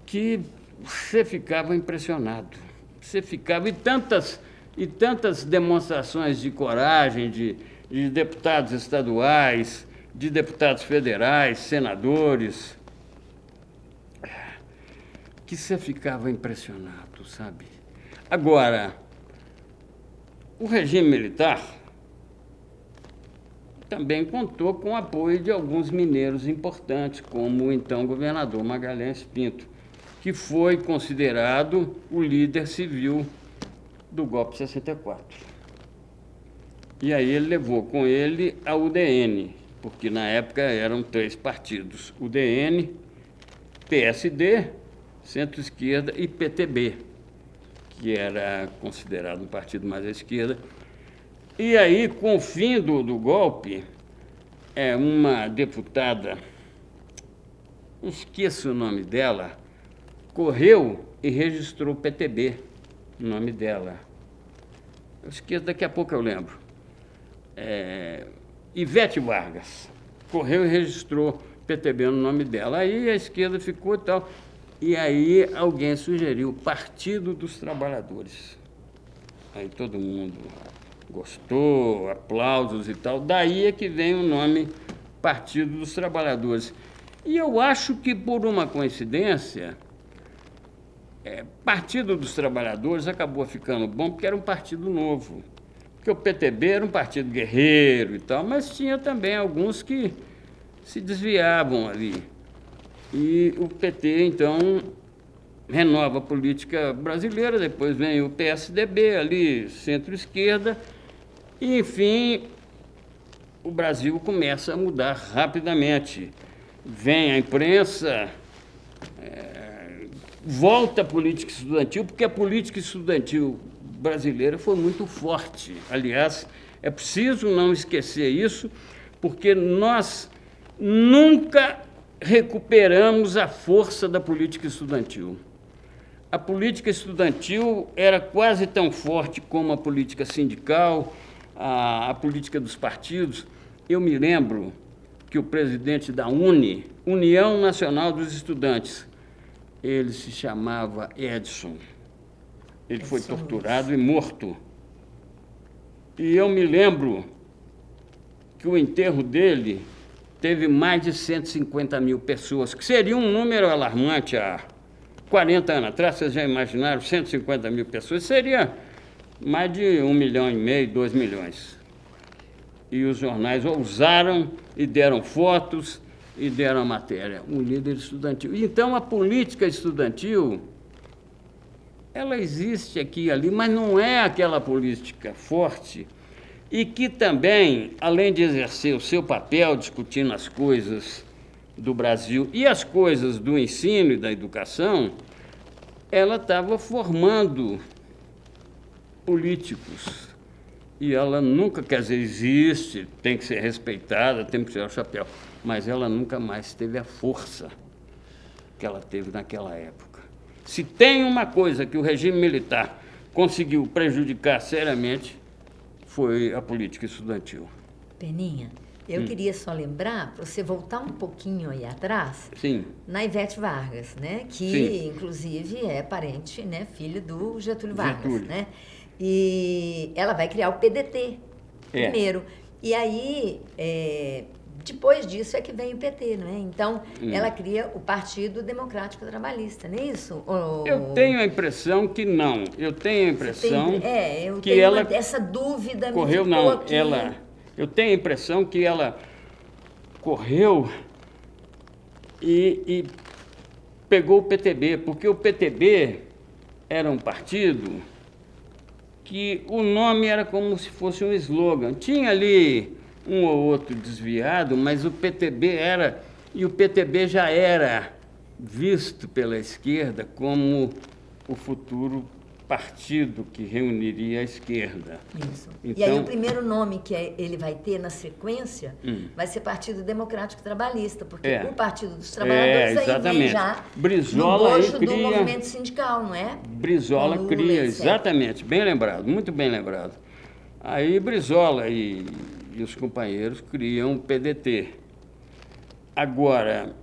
Speaker 2: que você ficava impressionado. Você ficava, e tantas demonstrações de coragem de deputados estaduais, de deputados federais, senadores, que você ficava impressionado, sabe? Agora, o regime militar também contou com o apoio de alguns mineiros importantes, como o então governador Magalhães Pinto, que foi considerado o líder civil do golpe de 64. E aí ele levou com ele a UDN, porque na época eram 3 partidos: UDN, PSD, Centro-Esquerda e PTB, que era considerado um partido mais à esquerda. E aí, com o fim do golpe, uma deputada, esqueço o nome dela, correu e registrou PTB, o nome dela. Eu esqueço, daqui a pouco eu lembro. Ivete Vargas correu e registrou PTB no nome dela. Aí a esquerda ficou e tal. E aí alguém sugeriu Partido dos Trabalhadores. Aí todo mundo gostou, aplausos e tal. Daí é que vem o nome Partido dos Trabalhadores. E eu acho que, por uma coincidência, Partido dos Trabalhadores acabou ficando bom porque era um partido novo. Porque o PTB era um partido guerreiro e tal, mas tinha também alguns que se desviavam ali. E o PT, então, renova a política brasileira, depois vem o PSDB ali, centro-esquerda, e, enfim, o Brasil começa a mudar rapidamente. Vem a imprensa, volta a política estudantil, porque a política estudantil brasileira foi muito forte. Aliás, é preciso não esquecer isso, porque nós nunca recuperamos a força da política estudantil. A política estudantil era quase tão forte como a política sindical, a política dos partidos. Eu me lembro que o presidente da União Nacional dos Estudantes, ele se chamava Edson. Ele foi torturado e morto. E eu me lembro que o enterro dele teve mais de 150 mil pessoas, que seria um número alarmante há 40 anos atrás. Vocês já imaginaram 150 mil pessoas? Seria mais de 1,5 milhão, 2 milhões. E os jornais ousaram e deram fotos e deram a matéria. Um líder estudantil. Então, a política estudantil, ela existe aqui e ali, mas não é aquela política forte e que também, além de exercer o seu papel discutindo as coisas do Brasil e as coisas do ensino e da educação, ela estava formando políticos. E ela nunca, quer dizer, existe, tem que ser respeitada, tem que tirar o chapéu, mas ela nunca mais teve a força que ela teve naquela época. Se tem uma coisa que o regime militar conseguiu prejudicar seriamente, foi a política estudantil.
Speaker 3: Peninha, eu queria só lembrar, para você voltar um pouquinho aí atrás,
Speaker 2: Sim.
Speaker 3: na Ivete Vargas, né? Que,
Speaker 2: Sim.
Speaker 3: inclusive, é parente, né? Filho do Getúlio Vargas,
Speaker 2: Getúlio.
Speaker 3: né? E ela vai criar o PDT primeiro. E aí, depois disso é que vem o PT, não é? Então, ela cria o Partido Democrático Trabalhista, não é isso?
Speaker 2: Eu tenho a impressão que não. Eu tenho a impressão
Speaker 3: eu
Speaker 2: que
Speaker 3: tenho
Speaker 2: ela
Speaker 3: essa dúvida.
Speaker 2: correu,
Speaker 3: me ficou
Speaker 2: não.
Speaker 3: aqui.
Speaker 2: Eu tenho a impressão que ela correu e pegou o PTB, porque o PTB era um partido que o nome era como se fosse um slogan. Tinha ali um ou outro desviado, mas o PTB era, e o PTB já era visto pela esquerda como o futuro partido que reuniria a esquerda.
Speaker 3: Isso.
Speaker 2: Então,
Speaker 3: e aí o primeiro nome que ele vai ter na sequência vai ser Partido Democrático Trabalhista, porque o Partido dos Trabalhadores aí vem já
Speaker 2: Brizola
Speaker 3: no bojo
Speaker 2: cria,
Speaker 3: do movimento sindical, não é?
Speaker 2: Brizola
Speaker 3: Lula,
Speaker 2: cria,
Speaker 3: etc.
Speaker 2: exatamente, bem lembrado, muito bem lembrado. Aí Brizola e os companheiros criam o PDT. Agora,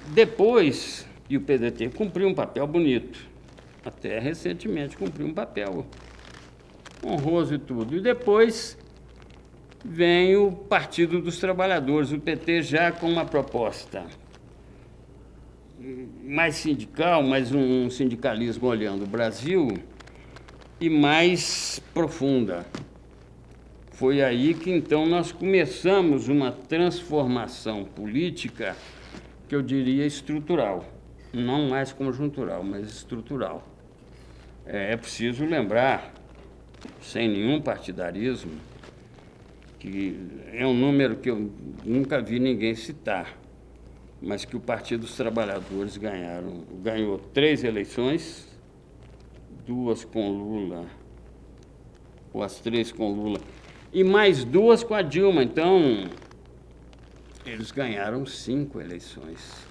Speaker 2: depois, e o PDT cumpriu um papel bonito, até recentemente cumpriu um papel honroso e tudo. E depois vem o Partido dos Trabalhadores, o PT já com uma proposta mais sindical, mais um sindicalismo olhando o Brasil e mais profunda. Foi aí que então nós começamos uma transformação política que eu diria estrutural, não mais conjuntural, mas estrutural. É preciso lembrar, sem nenhum partidarismo, que é um número que eu nunca vi ninguém citar, mas que o Partido dos Trabalhadores ganhou 3 eleições, 2 com Lula, ou as 3 com Lula, e mais 2 com a Dilma. Então, eles ganharam 5 eleições.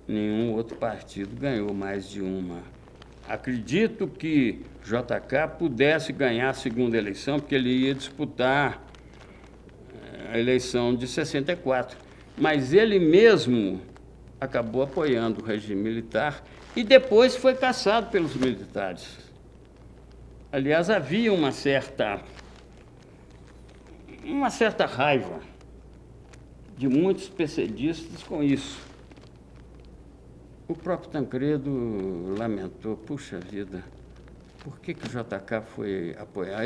Speaker 2: Nenhum outro partido ganhou mais de uma. Acredito que JK pudesse ganhar a segunda eleição, porque ele ia disputar a eleição de 64. Mas ele mesmo acabou apoiando o regime militar e depois foi caçado pelos militares. Aliás, havia uma certa raiva de muitos PCDistas com isso. O próprio Tancredo lamentou, puxa vida, por que o JK foi apoiar?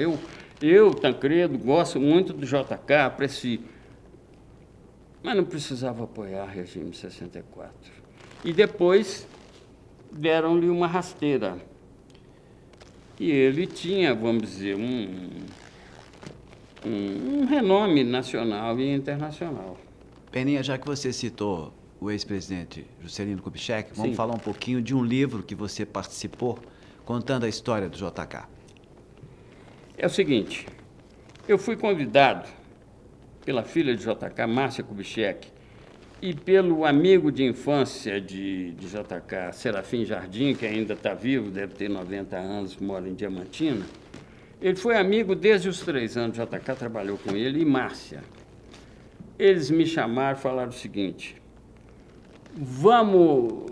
Speaker 2: Eu, Tancredo, gosto muito do JK, aprecio, mas não precisava apoiar o regime 64. E depois deram-lhe uma rasteira. E ele tinha, vamos dizer, um renome nacional e internacional.
Speaker 1: Peninha, já que você citou o ex-presidente Juscelino Kubitschek, vamos falar um pouquinho de um livro que você participou, contando a história do JK.
Speaker 2: É o seguinte, eu fui convidado pela filha de JK, Márcia Kubitschek, e pelo amigo de infância de JK, Serafim Jardim, que ainda está vivo, deve ter 90 anos, mora em Diamantina. Ele foi amigo desde os 3 anos, JK trabalhou com ele, e Márcia. Eles me chamaram e falaram o seguinte: vamos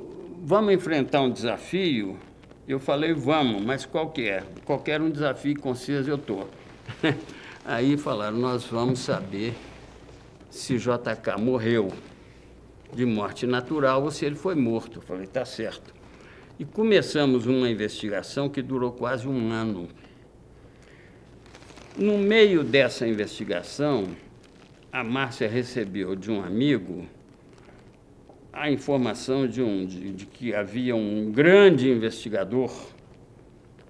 Speaker 2: enfrentar um desafio? Eu falei, vamos, mas qual que é? Qualquer um desafio com vocês eu estou. Aí falaram, nós vamos saber se JK morreu de morte natural ou se ele foi morto. Eu falei, tá certo. E começamos uma investigação que durou quase um ano. No meio dessa investigação, a Márcia recebeu de um amigo a informação de que havia um grande investigador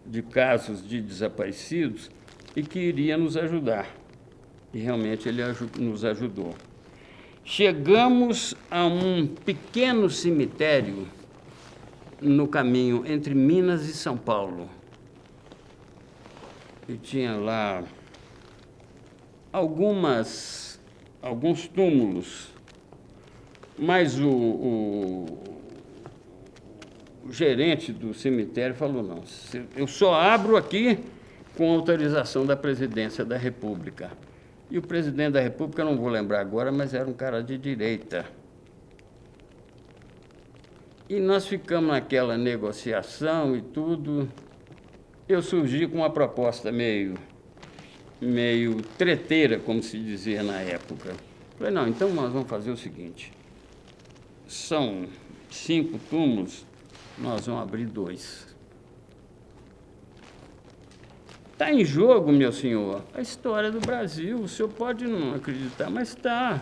Speaker 2: de casos de desaparecidos e que iria nos ajudar. E realmente ele nos ajudou. Chegamos a um pequeno cemitério no caminho entre Minas e São Paulo. E tinha lá alguns túmulos, mas o gerente do cemitério falou, não, eu só abro aqui com autorização da Presidência da República. E o presidente da República, não vou lembrar agora, mas era um cara de direita. E nós ficamos naquela negociação e tudo. Eu surgi com uma proposta meio treteira, como se dizia na época. Falei, não, então nós vamos fazer o seguinte, são 5 túmulos, nós vamos abrir 2. Está em jogo, meu senhor, a história do Brasil. O senhor pode não acreditar, mas está.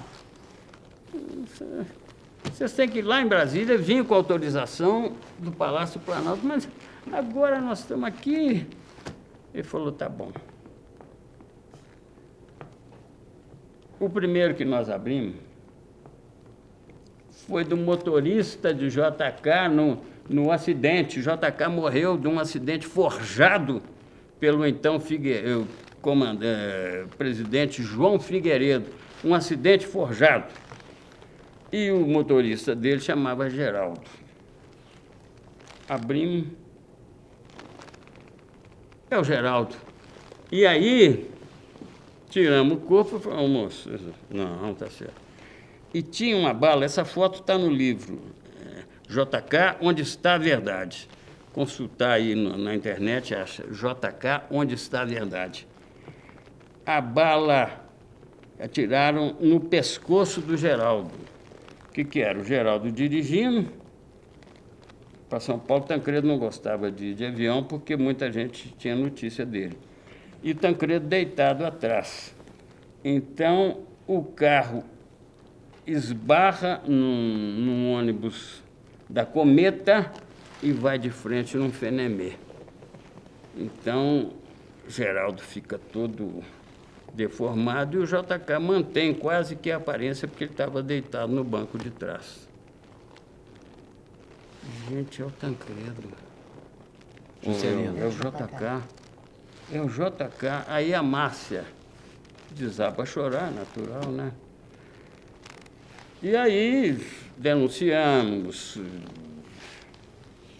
Speaker 2: Vocês têm que ir lá em Brasília, vir com autorização do Palácio Planalto, mas agora nós estamos aqui. Ele falou, tá bom. O primeiro que nós abrimos foi do motorista de JK no acidente. JK morreu de um acidente forjado pelo então presidente João Figueiredo. Um acidente forjado. E o motorista dele chamava Geraldo. Abrimos. É o Geraldo. E aí, tiramos o corpo e falamos, moço, não, tá certo. E tinha uma bala, essa foto está no livro, JK, Onde Está a Verdade. Consultar aí na internet, acha JK, Onde Está a Verdade. A bala atiraram no pescoço do Geraldo. O que era? O Geraldo dirigindo para São Paulo. Tancredo não gostava de ir de avião porque muita gente tinha notícia dele. E Tancredo deitado atrás. Então, o carro esbarra num ônibus da Cometa e vai de frente num Fenemê. Então, Geraldo fica todo deformado e o JK mantém quase que a aparência porque ele estava deitado no banco de trás. Gente, é o Tancredo. É o JK. É o JK. Aí a Márcia desaba a chorar, natural, né? E aí denunciamos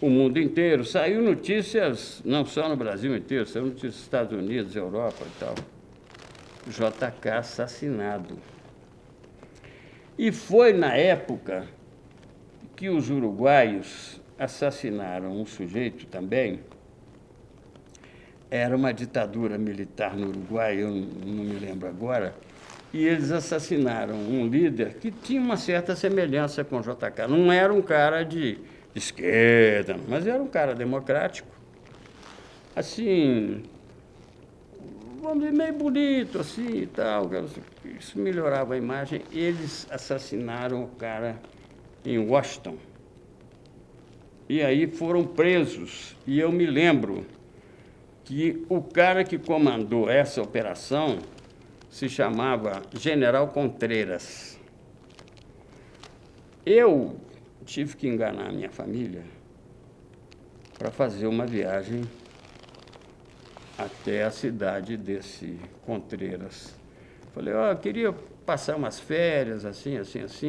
Speaker 2: o mundo inteiro. Saiu notícias, não só no Brasil inteiro, saiu notícias nos Estados Unidos, Europa e tal. JK assassinado. E foi na época que os uruguaios assassinaram um sujeito também. Era uma ditadura militar no Uruguai, eu não me lembro agora, e eles assassinaram um líder que tinha uma certa semelhança com o JK. Não era um cara de esquerda, mas era um cara democrático. Assim, vamos dizer, meio bonito, assim e tal. Isso melhorava a imagem. Eles assassinaram o cara em Washington. E aí foram presos. E eu me lembro que o cara que comandou essa operação se chamava General Contreras. Eu tive que enganar a minha família para fazer uma viagem até a cidade desse Contreras. Falei, eu queria passar umas férias, assim,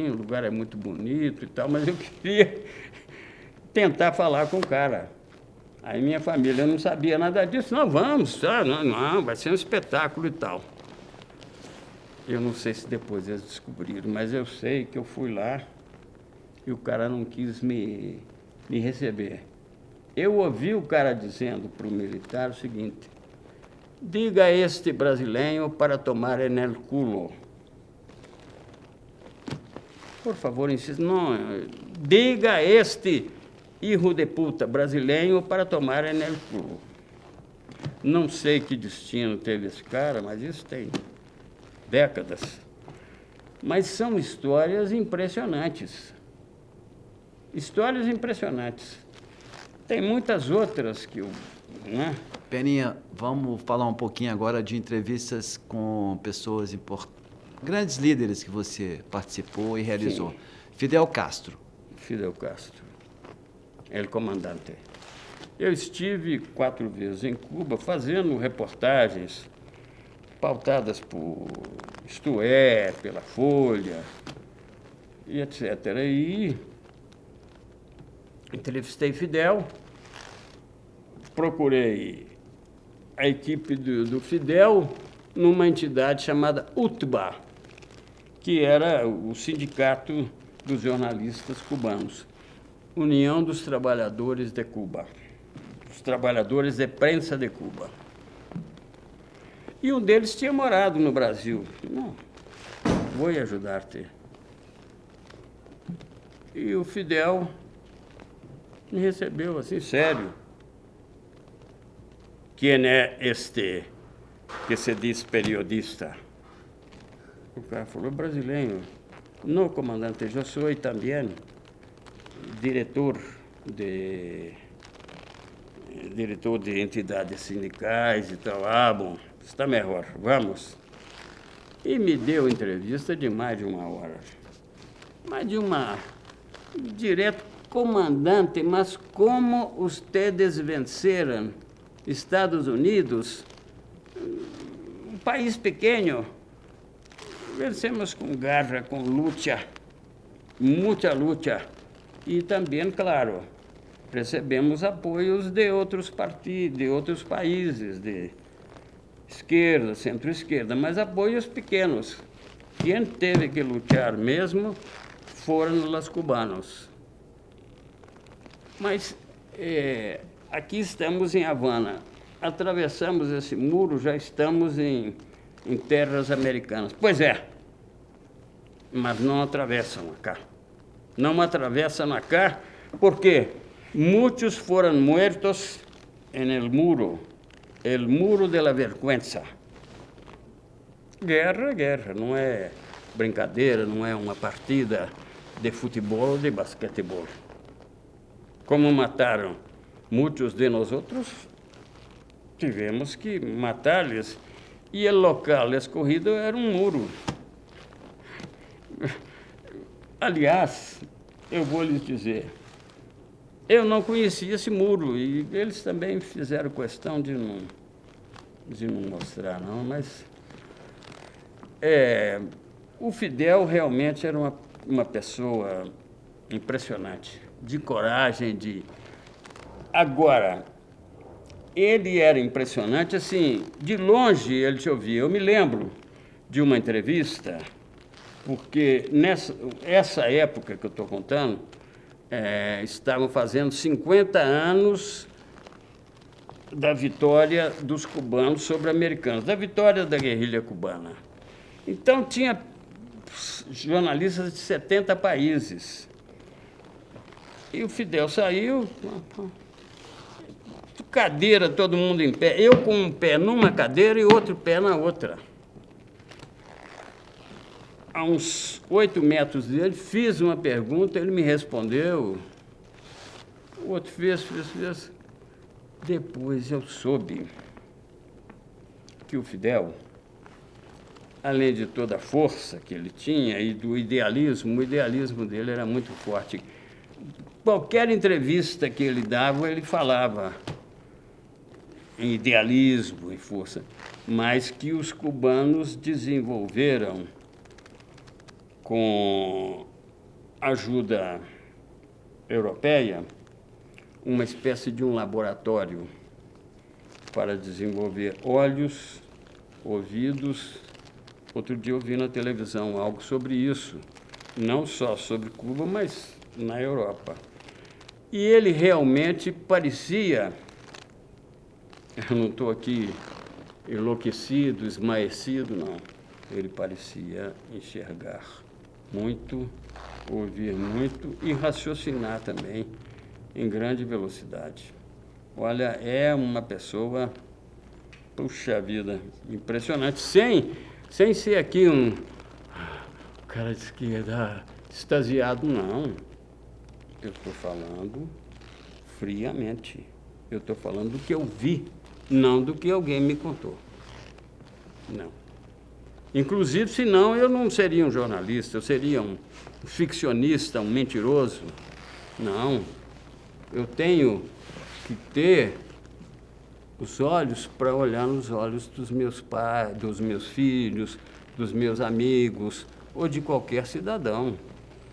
Speaker 2: o lugar é muito bonito e tal, mas eu queria tentar falar com o cara. Aí minha família não sabia nada disso. Não, vamos, não, vai ser um espetáculo e tal. Eu não sei se depois eles descobriram, mas eu sei que eu fui lá e o cara não quis me receber. Eu ouvi o cara dizendo para o militar o seguinte: diga a este brasileiro para tomar en el culo. Por favor, insista. Não, diga a este hijo de puta brasileiro para tomar en el culo. Não sei que destino teve esse cara, mas isso tem décadas. Mas são histórias impressionantes. Histórias impressionantes. Tem muitas outras que eu... Né?
Speaker 1: Peninha, vamos falar um pouquinho agora de entrevistas com pessoas importantes, grandes líderes que você participou e realizou. Sim. Fidel Castro.
Speaker 2: Fidel Castro, el comandante. Eu estive 4 vezes em Cuba fazendo reportagens pautadas por Isto É, pela Folha, e etc. E entrevistei Fidel, procurei a equipe do Fidel numa entidade chamada UTBA, que era o sindicato dos jornalistas cubanos, União dos Trabalhadores de Cuba, os trabalhadores de prensa de Cuba. E um deles tinha morado no Brasil. Não, vou ajudar-te. E o Fidel me recebeu assim, sério. Quem é este que se diz periodista? O cara falou, brasileiro. Não, comandante, eu sou também diretor de entidades sindicais e tal. Ah, bom, está melhor, vamos. E me deu entrevista de mais de 1 hora. Mais de uma... direto comandante, mas como ustedes venceram Estados Unidos, um país pequeno, vencemos com garra, com luta, muita luta. E também, claro, recebemos apoios de outros partidos, de outros países, de esquerda, centro-esquerda, mas apoios pequenos. Quem teve que lutar mesmo foram os cubanos. Mas aqui estamos em Havana, atravessamos esse muro, já estamos em terras americanas. Pois é, mas não atravessam acá. Não atravessam acá porque muitos foram mortos no muro, o muro de la vergüenza. Guerra, guerra, não é brincadeira, não é uma partida de futebol ou de basquetebol. Como mataram muitos de nós outros, tivemos que matá-los. E o local escorrido era um muro. Aliás, eu vou lhes dizer, eu não conhecia esse muro e eles também fizeram questão de não mostrar, não, mas o Fidel realmente era uma pessoa impressionante, de coragem, Agora, ele era impressionante, assim, de longe ele te ouvia. Eu me lembro de uma entrevista, porque essa época que eu estou contando, estavam fazendo 50 anos da vitória dos cubanos sobre americanos, da vitória da guerrilha cubana. Então, tinha jornalistas de 70 países. E o Fidel saiu, cadeira, todo mundo em pé, eu com um pé numa cadeira e outro pé na outra. A uns 8 metros dele, fiz uma pergunta, ele me respondeu, o outro fez. Depois eu soube que o Fidel, além de toda a força que ele tinha e do idealismo, o idealismo dele era muito forte. Qualquer entrevista que ele dava, ele falava em idealismo e força, mas que os cubanos desenvolveram com ajuda europeia uma espécie de um laboratório para desenvolver olhos, ouvidos. Outro dia eu vi na televisão algo sobre isso, não só sobre Cuba, mas na Europa. E ele realmente parecia, eu não estou aqui enlouquecido, esmaecido, não. Ele parecia enxergar muito, ouvir muito e raciocinar também em grande velocidade. Olha, é uma pessoa, puxa vida, impressionante, sem ser aqui um cara de esquerda extasiado, não. Eu estou falando friamente. Eu estou falando do que eu vi, não do que alguém me contou. Não. Inclusive, senão eu não seria um jornalista, eu seria um ficcionista, um mentiroso. Não. Eu tenho que ter os olhos para olhar nos olhos dos meus pais, dos meus filhos, dos meus amigos ou de qualquer cidadão.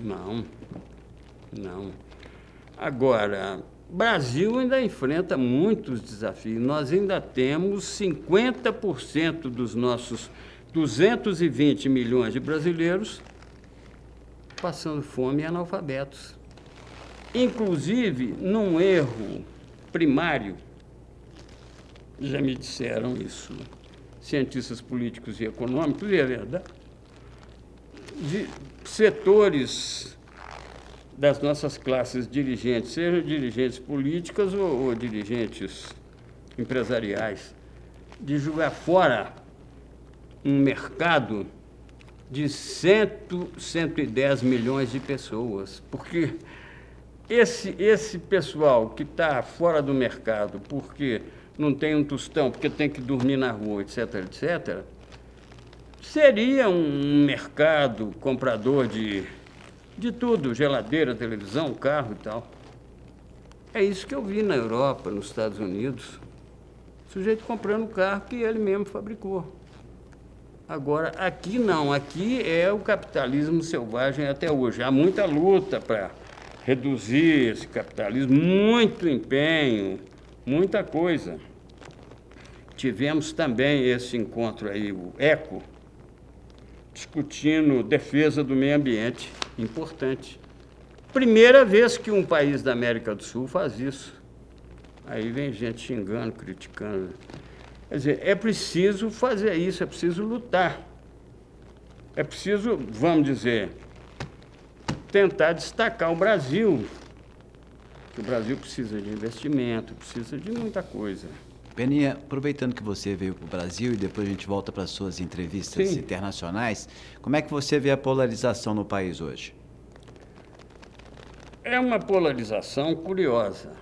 Speaker 2: Não. Agora, o Brasil ainda enfrenta muitos desafios. Nós ainda temos 50% dos nossos 220 milhões de brasileiros passando fome e analfabetos. Inclusive, num erro primário, já me disseram isso, cientistas políticos e econômicos, e é verdade, de setores das nossas classes dirigentes, sejam dirigentes políticas ou dirigentes empresariais, de jogar fora um mercado de 110 milhões de pessoas, porque esse pessoal que está fora do mercado porque não tem um tostão, porque tem que dormir na rua, etc., seria um mercado comprador de de tudo, geladeira, televisão, carro e tal. É isso que eu vi na Europa, nos Estados Unidos. O sujeito comprando um carro que ele mesmo fabricou. Agora, aqui não, aqui é o capitalismo selvagem até hoje. Há muita luta para reduzir esse capitalismo, muito empenho, muita coisa. Tivemos também esse encontro aí, o ECO, discutindo defesa do meio ambiente, importante. Primeira vez que um país da América do Sul faz isso. Aí vem gente xingando, criticando. Quer dizer, é preciso fazer isso, é preciso lutar. É preciso, vamos dizer, tentar destacar o Brasil. Que o Brasil precisa de investimento, precisa de muita coisa.
Speaker 1: Peninha, aproveitando que você veio para o Brasil e depois a gente volta para as suas entrevistas
Speaker 2: Sim.
Speaker 1: internacionais, como é que você vê a polarização no país hoje?
Speaker 2: É uma polarização curiosa.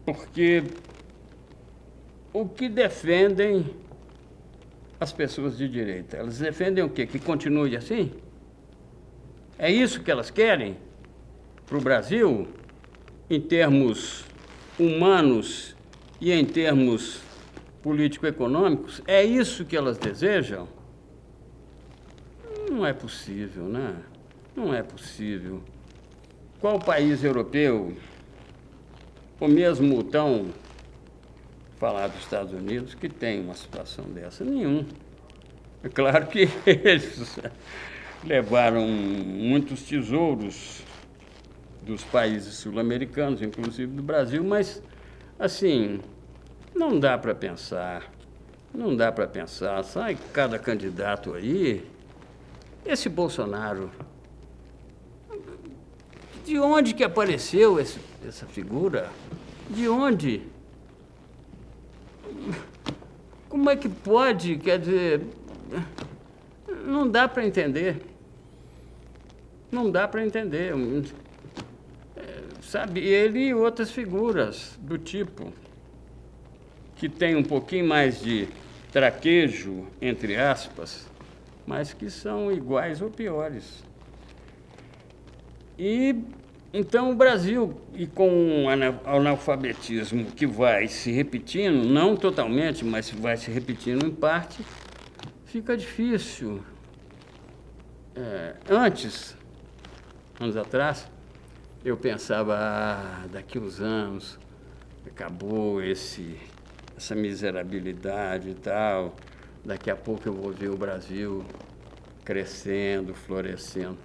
Speaker 2: Porque o que defendem as pessoas de direita? Elas defendem o quê? Que continue assim? É isso que elas querem para o Brasil, em termos humanos e em termos político-econômicos? É isso que elas desejam? Não é possível, né? Não é possível. Qual país europeu, ou mesmo tão falar dos Estados Unidos, que tem uma situação dessa? Nenhum. É claro que eles levaram muitos tesouros dos países sul-americanos, inclusive do Brasil, mas, assim, não dá para pensar. Não dá para pensar. Sai cada candidato aí. Esse Bolsonaro, de onde que apareceu essa figura? De onde? Como é que pode? Quer dizer, não dá para entender. Não dá para entender. Sabe, ele e outras figuras do tipo, que tem um pouquinho mais de traquejo, entre aspas, mas que são iguais ou piores. E então o Brasil, e com um analfabetismo que vai se repetindo, não totalmente, mas vai se repetindo em parte, fica difícil. Anos atrás, eu pensava, daqui uns anos, acabou essa miserabilidade e tal, daqui a pouco eu vou ver o Brasil crescendo, florescendo.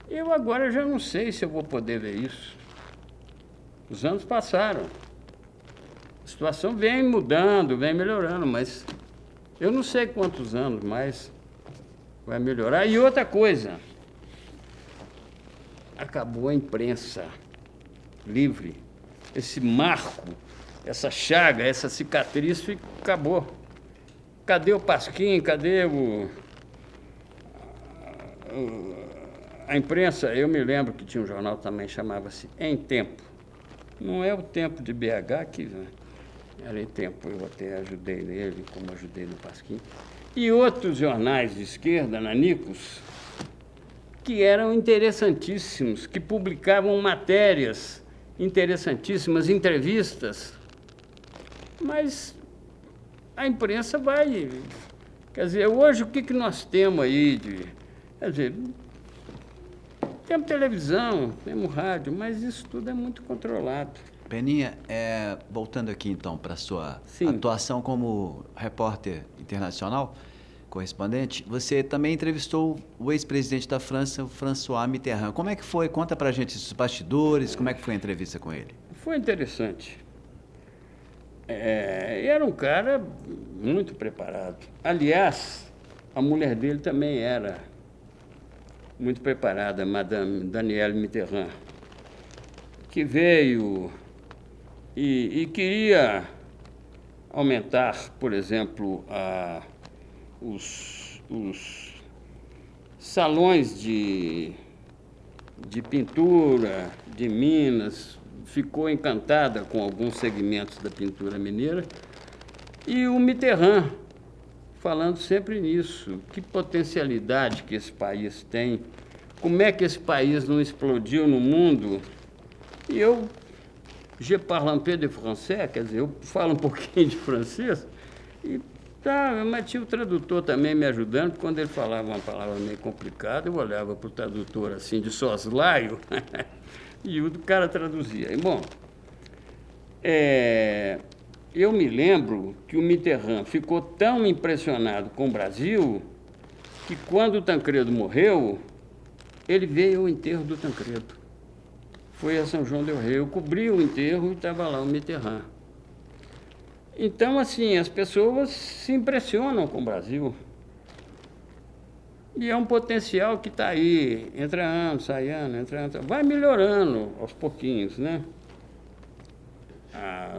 Speaker 2: Eu agora já não sei se eu vou poder ver isso. Os anos passaram. A situação vem mudando, vem melhorando, mas eu não sei quantos anos mais vai melhorar. E outra coisa, acabou a imprensa livre. Esse marco, essa chaga, essa cicatriz acabou. Cadê o Pasquim? Cadê a imprensa? Eu me lembro que tinha um jornal também, chamava-se Em Tempo. Não é o Tempo de BH, que era Em Tempo, eu até ajudei nele, como ajudei no Pasquim. E outros jornais de esquerda, nanicos, que eram interessantíssimos, que publicavam matérias interessantíssimas, entrevistas. Mas a imprensa vai... Quer dizer, hoje o que nós temos aí quer dizer, temos televisão, temos rádio, mas isso tudo é muito controlado.
Speaker 1: Peninha, voltando aqui então para a sua atuação como repórter internacional, correspondente, você também entrevistou o ex-presidente da França, o François Mitterrand. Como é que foi? Conta para a gente os bastidores, como é que foi a entrevista com ele?
Speaker 2: Foi interessante. Era um cara muito preparado. Aliás, a mulher dele também era muito preparada, Madame Danielle Mitterrand, que veio e queria aumentar, por exemplo, os salões de pintura de Minas, ficou encantada com alguns segmentos da pintura mineira, e o Mitterrand falando sempre nisso. Que potencialidade que esse país tem, como é que esse país não explodiu no mundo. E je parle un peu de français, quer dizer, eu falo um pouquinho de francês, e mas tinha o tradutor também me ajudando, porque quando ele falava uma palavra meio complicada, eu olhava para o tradutor assim, de soslaio, e o cara traduzia. E, bom, eu me lembro que o Mitterrand ficou tão impressionado com o Brasil que quando o Tancredo morreu, ele veio ao enterro do Tancredo. Foi a São João del Rei. Eu cobri o enterro e estava lá o Mitterrand. Então, assim, as pessoas se impressionam com o Brasil. E é um potencial que está aí, entra ano, sai ano, entra ano, vai melhorando aos pouquinhos, né?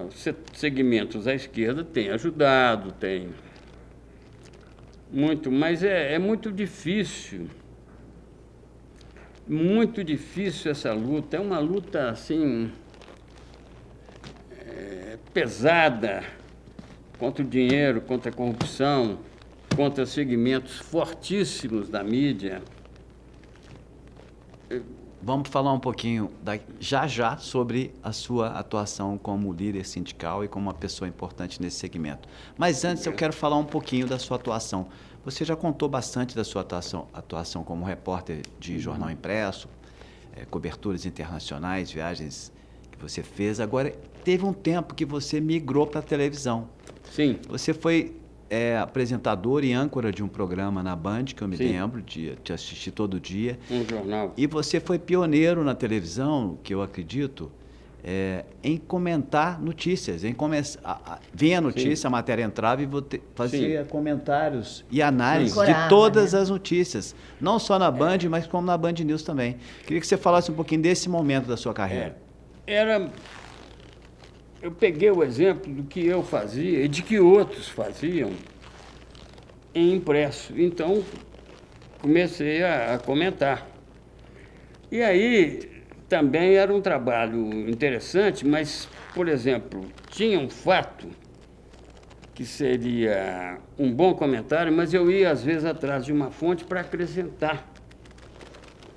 Speaker 2: Os segmentos à esquerda têm ajudado, tem muito, mas é muito difícil essa luta. É uma luta, assim, pesada contra o dinheiro, contra a corrupção, contra segmentos fortíssimos da mídia.
Speaker 1: Vamos falar um pouquinho já sobre a sua atuação como líder sindical e como uma pessoa importante nesse segmento. Mas antes eu quero falar um pouquinho da sua atuação. Você já contou bastante da sua atuação como repórter de jornal impresso, coberturas internacionais, viagens que você fez. Agora, teve um tempo que você migrou para a televisão.
Speaker 2: Sim.
Speaker 1: Você foi apresentador e âncora de um programa na Band, que eu me
Speaker 2: Sim.
Speaker 1: lembro de te assistir todo dia.
Speaker 2: Um jornal.
Speaker 1: E você foi pioneiro na televisão, que eu acredito, em comentar notícias, em vinha a notícia,
Speaker 2: Sim.
Speaker 1: a matéria entrava e fazia
Speaker 2: Sim.
Speaker 1: comentários e análise de
Speaker 3: Ancorava,
Speaker 1: todas
Speaker 3: né?
Speaker 1: as notícias, não só na Band, mas como na Band News também. Queria que você falasse um pouquinho desse momento da sua carreira.
Speaker 2: Eu peguei o exemplo do que eu fazia e de que outros faziam em impresso. Então, comecei a comentar. E aí, também era um trabalho interessante, mas, por exemplo, tinha um fato que seria um bom comentário, mas eu ia, às vezes, atrás de uma fonte para acrescentar.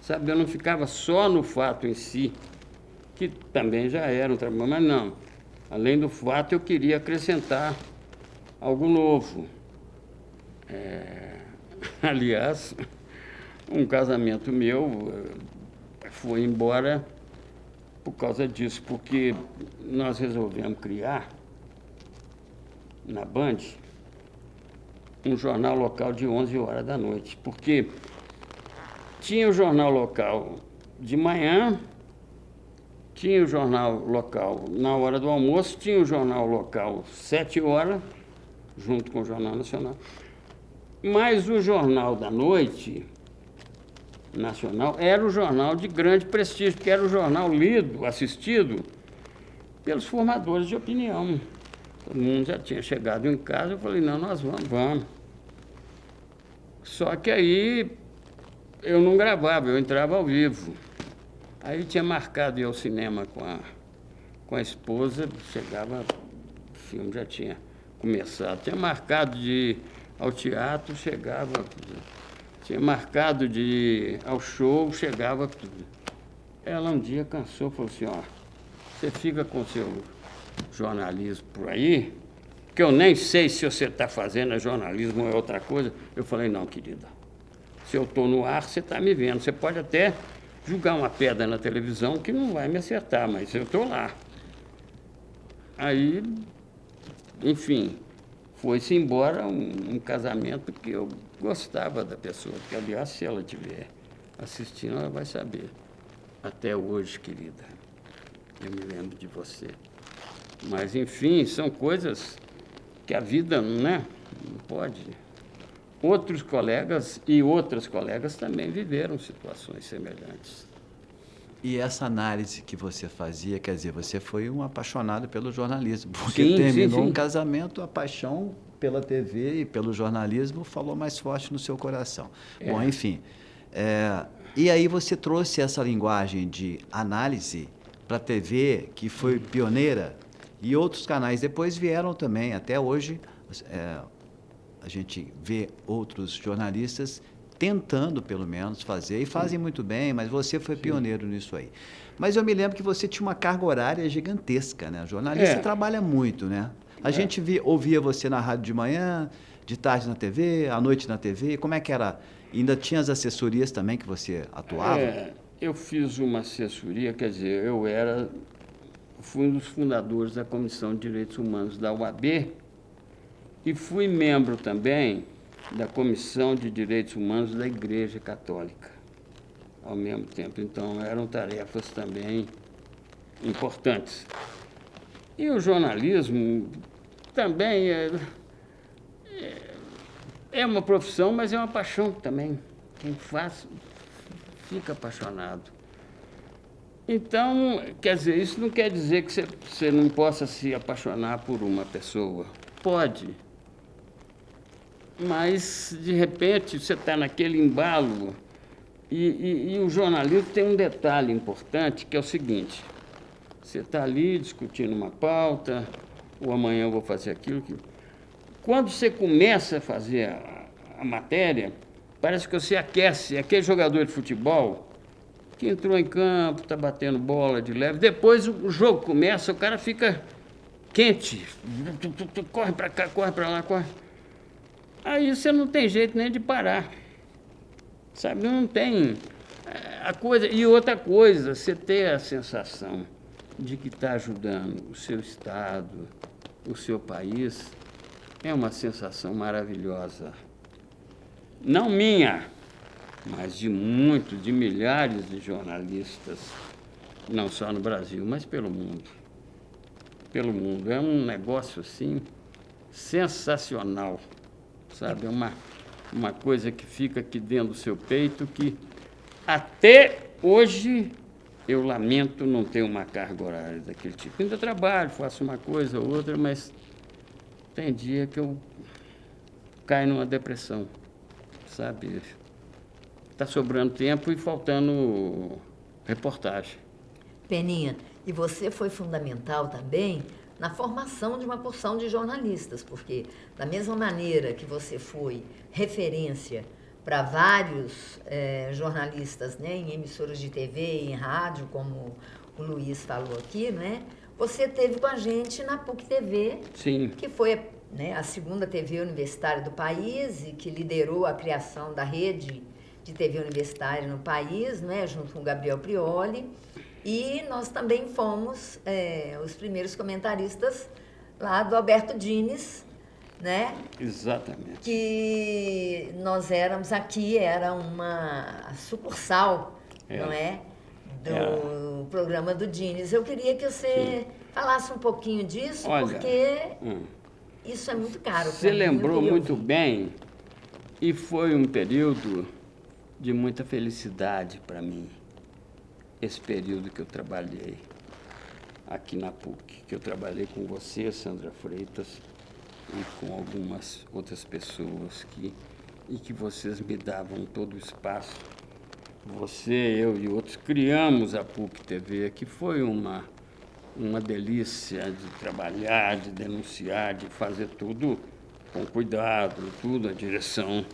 Speaker 2: Sabe, eu não ficava só no fato em si, que também já era um trabalho, mas não. Além do fato, eu queria acrescentar algo novo. Aliás, um casamento meu foi embora por causa disso, porque nós resolvemos criar, na Band, um jornal local de 11 horas da noite, porque tinha o jornal local de manhã, tinha o jornal local na hora do almoço, tinha o jornal local 7 horas, junto com o Jornal Nacional, mas o jornal da noite nacional era o jornal de grande prestígio, porque era o jornal lido, assistido pelos formadores de opinião. Todo mundo já tinha chegado em casa, eu falei, não, nós vamos. Só que aí eu não gravava, eu entrava ao vivo. Aí tinha marcado ir ao cinema com a esposa, chegava, o filme já tinha começado. Tinha marcado de ir ao teatro, chegava. Tinha marcado de ir ao show, chegava tudo. Ela um dia cansou, falou assim, ó, você fica com o seu jornalismo por aí, que eu nem sei se você está fazendo jornalismo ou é outra coisa. Eu falei, não, querida, se eu estou no ar, você está me vendo. Você pode até jogar uma pedra na televisão que não vai me acertar, mas eu estou lá. Aí, enfim, foi-se embora um casamento que eu gostava da pessoa, que, aliás, se ela estiver assistindo, ela vai saber. Até hoje, querida, eu me lembro de você. Mas, enfim, são coisas que a vida, não pode. Outros colegas e outras colegas também viveram situações semelhantes.
Speaker 1: E essa análise que você fazia, quer dizer, você foi um apaixonado pelo jornalismo, porque
Speaker 2: Sim,
Speaker 1: terminou
Speaker 2: sim, sim.
Speaker 1: um casamento, a paixão pela TV e pelo jornalismo falou mais forte no seu coração. Bom, enfim. E aí você trouxe essa linguagem de análise para a TV, que foi pioneira, e outros canais depois vieram também, até hoje. a gente vê outros jornalistas tentando, pelo menos, fazer, e fazem muito bem, mas você foi pioneiro nisso aí. Mas eu me lembro que você tinha uma carga horária gigantesca, né? O jornalista trabalha muito, né? A gente ouvia você na rádio de manhã, de tarde na TV, à noite na TV. Como é que era? E ainda tinha as assessorias também que você atuava?
Speaker 2: Eu fiz uma assessoria, quer dizer, fui um dos fundadores da Comissão de Direitos Humanos da UAB e fui membro também da Comissão de Direitos Humanos da Igreja Católica, ao mesmo tempo. Então, eram tarefas também importantes. E o jornalismo também é uma profissão, mas é uma paixão também. Quem faz fica apaixonado. Então, quer dizer, isso não quer dizer que você não possa se apaixonar por uma pessoa. Pode. Mas, de repente, você está naquele embalo e o jornalismo tem um detalhe importante, que é o seguinte: você está ali discutindo uma pauta, ou amanhã eu vou fazer aquilo. Quando você começa a fazer a matéria, parece que você aquece. Aquele jogador de futebol que entrou em campo, está batendo bola de leve, depois o jogo começa, o cara fica quente, corre para cá, corre para lá, corre. Aí você não tem jeito nem de parar, sabe? Não tem a coisa. E outra coisa, você ter a sensação de que está ajudando o seu estado, o seu país, é uma sensação maravilhosa. Não minha, mas de milhares de jornalistas, não só no Brasil, mas pelo mundo. Pelo mundo. É um negócio, assim, sensacional, sabe? É uma coisa que fica aqui dentro do seu peito que até hoje eu lamento não ter uma carga horária daquele tipo. Ainda trabalho, faço uma coisa ou outra, mas tem dia que eu caio numa depressão, sabe? Está sobrando tempo e faltando reportagem.
Speaker 3: Peninha, e você foi fundamental também na formação de uma porção de jornalistas, porque da mesma maneira que você foi referência para vários jornalistas, né, em emissoras de TV, em rádio, como o Luiz falou aqui, né, você teve com a gente na PUC TV,
Speaker 2: Sim.
Speaker 3: Que foi, né, a segunda TV universitária do país e que liderou a criação da rede de TV universitária no país, né, junto com o Gabriel Prioli. E nós também fomos os primeiros comentaristas lá do Alberto Dines, né?
Speaker 2: Exatamente.
Speaker 3: Que nós éramos aqui, era uma sucursal, não é? Do programa do Dines. Eu queria que você falasse um pouquinho disso, porque isso é muito caro.
Speaker 2: Você lembrou muito bem, e foi um período de muita felicidade para mim. Esse período que eu trabalhei aqui na PUC, que eu trabalhei com você, Sandra Freitas, e com algumas outras pessoas e que vocês me davam todo o espaço. Você, eu e outros criamos a PUC TV, que foi uma delícia de trabalhar, de denunciar, de fazer tudo com cuidado, tudo a direção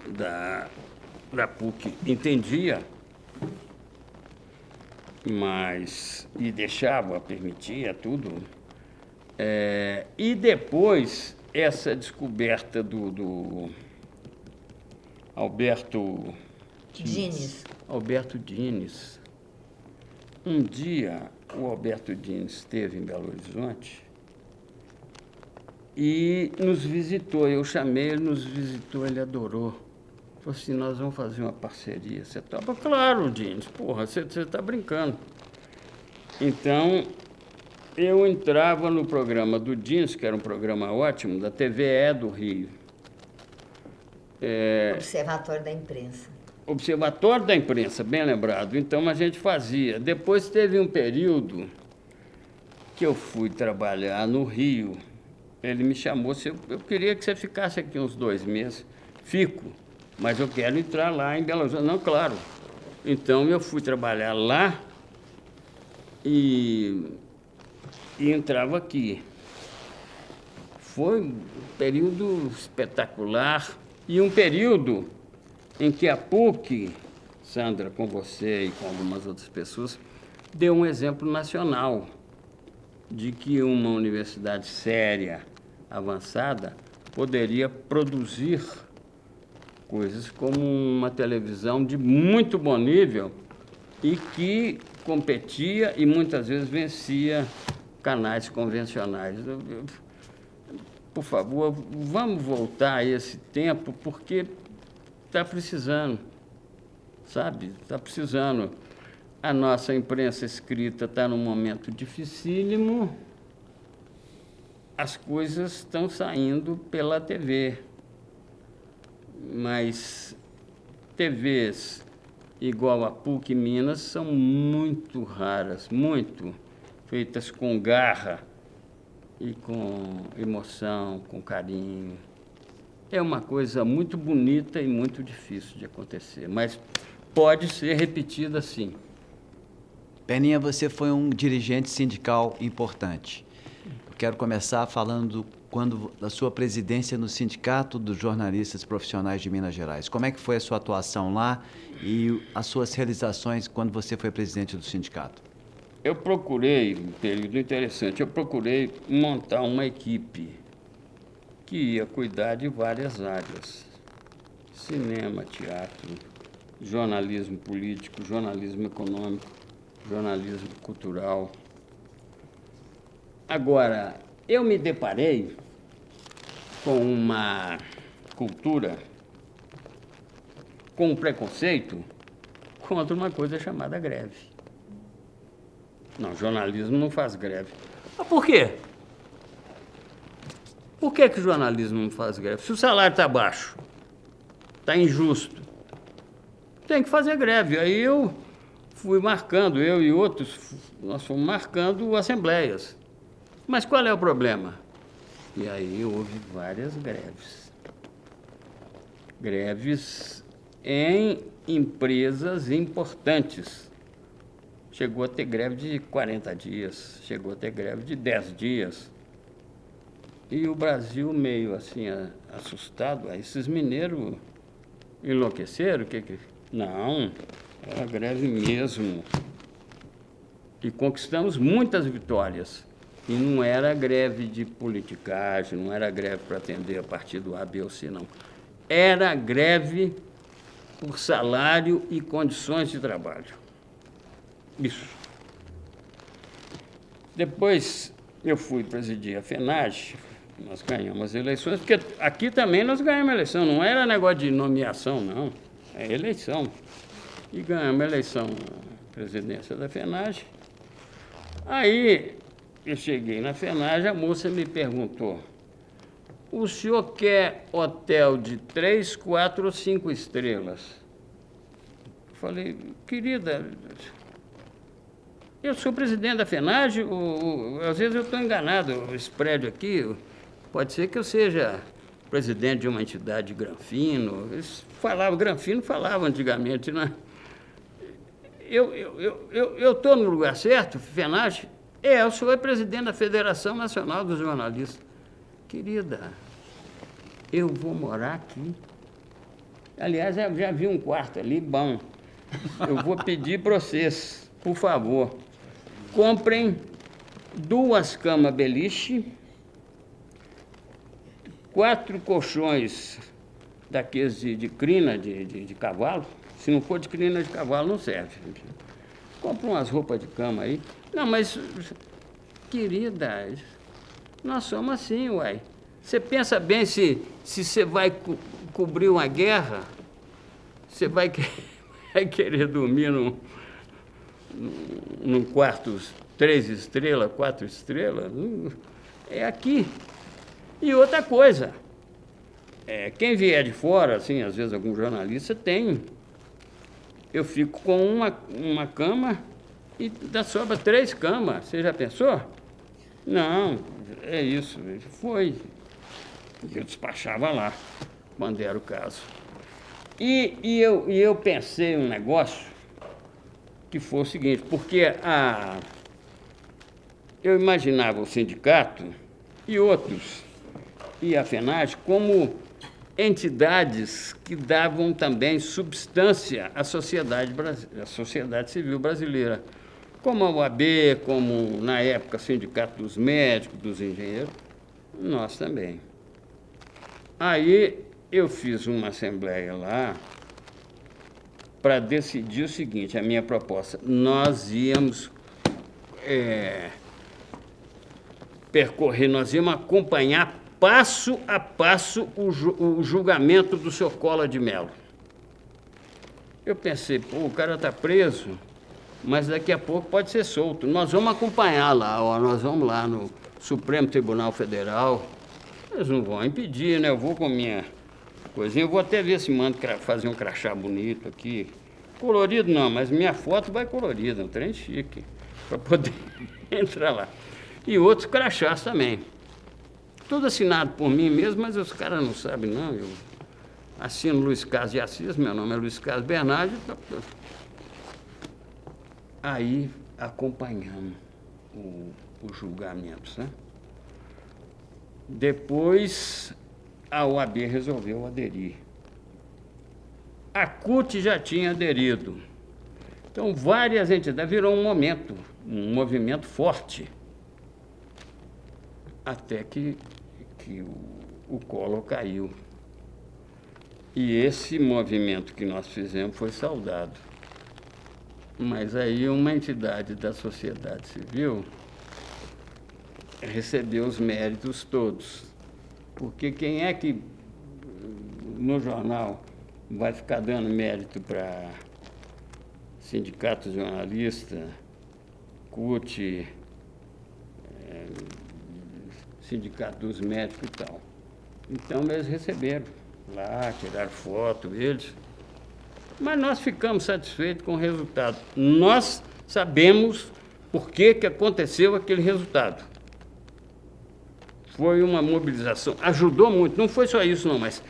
Speaker 2: da PUC entendia, mas e deixava, permitia tudo. E depois essa descoberta do Alberto
Speaker 3: Dines.
Speaker 2: Alberto Dines. Um dia o Alberto Dines esteve em Belo Horizonte e nos visitou. Eu chamei, ele nos visitou, ele adorou. Falou assim: nós vamos fazer uma parceria. Você topa? Claro, Dines, porra, você está brincando. Então, eu entrava no programa do Dines, que era um programa ótimo, da TVE do Rio.
Speaker 3: Observatório da Imprensa.
Speaker 2: Observatório da Imprensa, bem lembrado. Então, a gente fazia. Depois teve um período que eu fui trabalhar no Rio. Ele me chamou, eu queria que você ficasse aqui uns 2 meses. Fico, mas eu quero entrar lá em Belo Horizonte. Não, claro. Então, eu fui trabalhar lá e entrava aqui. foi um período espetacular e um período em que a PUC, Sandra, com você e com algumas outras pessoas, deu um exemplo nacional de que uma universidade séria, avançada, poderia produzir coisas como uma televisão de muito bom nível e que competia e muitas vezes vencia canais convencionais. Por favor, vamos voltar a esse tempo, porque está precisando, sabe? Está precisando. A nossa imprensa escrita está num momento dificílimo, as coisas estão saindo pela TV, mas TVs igual a PUC Minas são muito raras, muito feitas com garra e com emoção, com carinho. É uma coisa muito bonita e muito difícil de acontecer, mas pode ser repetida sim.
Speaker 1: Peninha, você foi um dirigente sindical importante. Eu quero começar falando da sua presidência no Sindicato dos Jornalistas Profissionais de Minas Gerais. Como é que foi a sua atuação lá e as suas realizações quando você foi presidente do sindicato?
Speaker 2: Eu procurei, um período interessante, montar uma equipe que ia cuidar de várias áreas. Cinema, teatro, jornalismo político, jornalismo econômico, jornalismo cultural. Agora, eu me deparei com uma cultura, com um preconceito contra uma coisa chamada greve. Não, jornalismo não faz greve. Mas por quê? Por que o jornalismo não faz greve? Se o salário está baixo, está injusto, tem que fazer greve. Aí eu fui marcando, eu e outros, nós fomos marcando assembleias. Mas qual é o problema? E aí houve várias greves. Greves em empresas importantes. Chegou a ter greve de 40 dias, chegou a ter greve de 10 dias. E o Brasil meio assim, assustado, esses mineiros enlouqueceram? Não, era greve mesmo. E conquistamos muitas vitórias. E não era greve de politicagem, não era greve para atender a partido A, B ou C, não. Era greve por salário e condições de trabalho. Isso. Depois eu fui presidir a FENAGE, nós ganhamos as eleições, porque aqui também nós ganhamos a eleição, não era negócio de nomeação, não, é eleição. E ganhamos a eleição na presidência da FENAGE. Aí eu cheguei na FENAGE, a moça me perguntou: o senhor quer hotel de 3, 4 ou 5 estrelas? Eu falei: querida, eu sou presidente da FENAGE, às vezes eu estou enganado, esse prédio aqui, pode ser que eu seja presidente de uma entidade Granfino. Eles falavam, Granfino falava antigamente, né? Eu estou no lugar certo, FENAGE? O senhor é presidente da Federação Nacional dos Jornalistas. Querida, eu vou morar aqui. Aliás, já vi um quarto ali, bom. Eu vou pedir para vocês, por favor, comprem 2 camas beliche, 4 colchões daqueles de crina de cavalo. Se não for de crina de cavalo, não serve. Compra umas roupas de cama aí. Não, mas, querida, nós somos assim, uai. Você pensa bem se você vai cobrir uma guerra, você vai querer dormir num quarto 3 estrelas, 4 estrelas? É aqui. E outra coisa, quem vier de fora, assim, às vezes algum jornalista tem. Eu fico com uma cama e dá sobra 3 camas. Você já pensou? Não, é isso. Foi. Eu despachava lá, quando era o caso. E eu pensei um negócio que foi o seguinte, porque eu imaginava o sindicato e outros e a FENAGE como entidades que davam também substância à sociedade civil brasileira, como a UAB, como, na época, o Sindicato dos Médicos, dos Engenheiros, nós também. Aí eu fiz uma assembleia lá para decidir o seguinte, a minha proposta, nós íamos percorrer, nós íamos acompanhar passo a passo o julgamento do Sr. Collor de Mello. Eu pensei, pô, o cara está preso, mas daqui a pouco pode ser solto. Nós vamos acompanhar lá, ó, nós vamos lá no Supremo Tribunal Federal. Eles não vão impedir, né? Eu vou com a minha coisinha, eu vou até ver se mando fazer um crachá bonito aqui. Colorido não, mas minha foto vai colorida, um trem chique, para poder entrar lá. E outros crachás também. Tudo assinado por mim mesmo, mas os caras não sabem, não. Eu assino Luiz Carlos de Assis, meu nome é Luiz Carlos Bernardi. Aí acompanhamos o julgamento, né? Depois a OAB resolveu aderir. A CUT já tinha aderido. Então, várias entidades, virou um movimento forte. Até que o Collor caiu. E esse movimento que nós fizemos foi saudado. Mas aí uma entidade da sociedade civil recebeu os méritos todos. Porque quem é que no jornal vai ficar dando mérito para sindicato jornalista, CUT, Sindicato dos Médicos e tal? Então eles receberam lá, tiraram foto, eles. Mas nós ficamos satisfeitos com o resultado. Nós sabemos por que aconteceu aquele resultado. Foi uma mobilização, ajudou muito, não foi só isso não, mas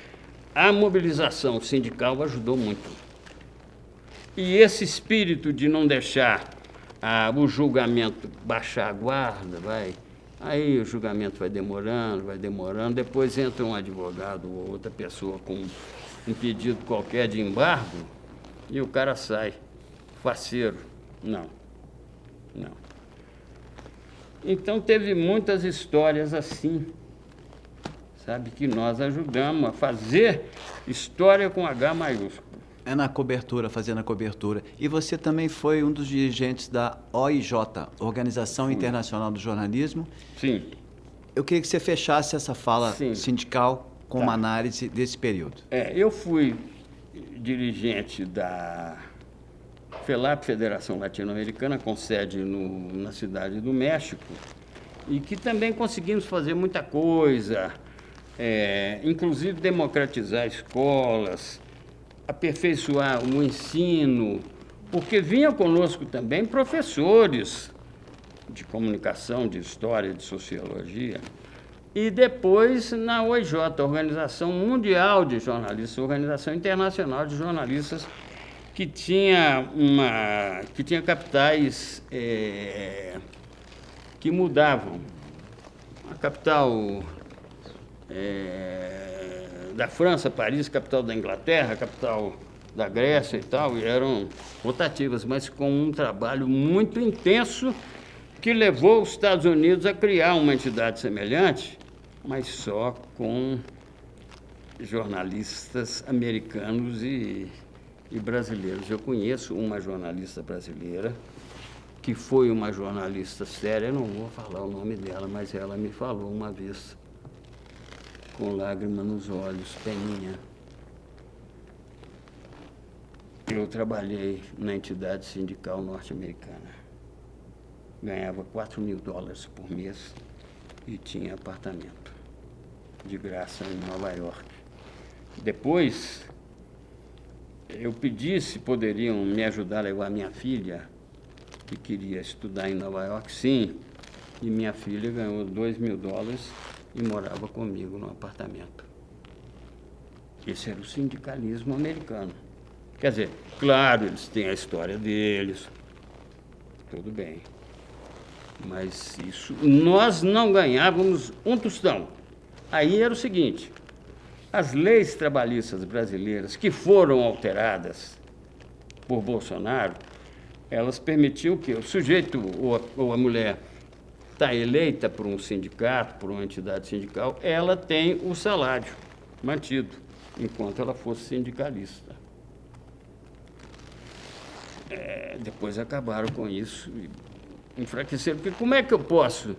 Speaker 2: a mobilização sindical ajudou muito. E esse espírito de não deixar o julgamento baixar a guarda, aí o julgamento vai demorando, depois entra um advogado ou outra pessoa com um pedido qualquer de embargo e o cara sai faceiro. Não. Então teve muitas histórias assim, sabe, que nós ajudamos a fazer história com H maiúsculo.
Speaker 1: É na cobertura, fazendo a cobertura. E você também foi um dos dirigentes da OIJ, Organização Internacional do Jornalismo.
Speaker 2: Sim.
Speaker 1: Eu queria que você fechasse essa fala sindical com uma análise desse período.
Speaker 2: Eu fui dirigente da FELAP, Federação Latino-Americana, com sede na Cidade do México, e que também conseguimos fazer muita coisa, inclusive democratizar escolas, aperfeiçoar o ensino, porque vinham conosco também professores de comunicação, de história, de sociologia. E depois na OIJ, Organização Mundial de Jornalistas, Organização Internacional de Jornalistas, que tinha capitais que mudavam. A capital da França, Paris, capital da Inglaterra, capital da Grécia e tal, e eram rotativas, mas com um trabalho muito intenso que levou os Estados Unidos a criar uma entidade semelhante, mas só com jornalistas americanos e brasileiros. Eu conheço uma jornalista brasileira, que foi uma jornalista séria, eu não vou falar o nome dela, mas ela me falou uma vez, com lágrima nos olhos, Peninha. Eu trabalhei na entidade sindical norte-americana. Ganhava $4.000 por mês e tinha apartamento de graça em Nova York. Depois, eu pedi se poderiam me ajudar a levar minha filha, que queria estudar em Nova York, sim, e minha filha ganhou $2.000 e morava comigo no apartamento. Esse era o sindicalismo americano. Quer dizer, claro, eles têm a história deles, tudo bem, mas isso, nós não ganhávamos um tostão. Aí era o seguinte, as leis trabalhistas brasileiras que foram alteradas por Bolsonaro, elas permitiam que o sujeito ou a mulher está eleita por um sindicato, por uma entidade sindical, ela tem o salário mantido, enquanto ela fosse sindicalista. Depois acabaram com isso e enfraqueceram. Porque como é que eu posso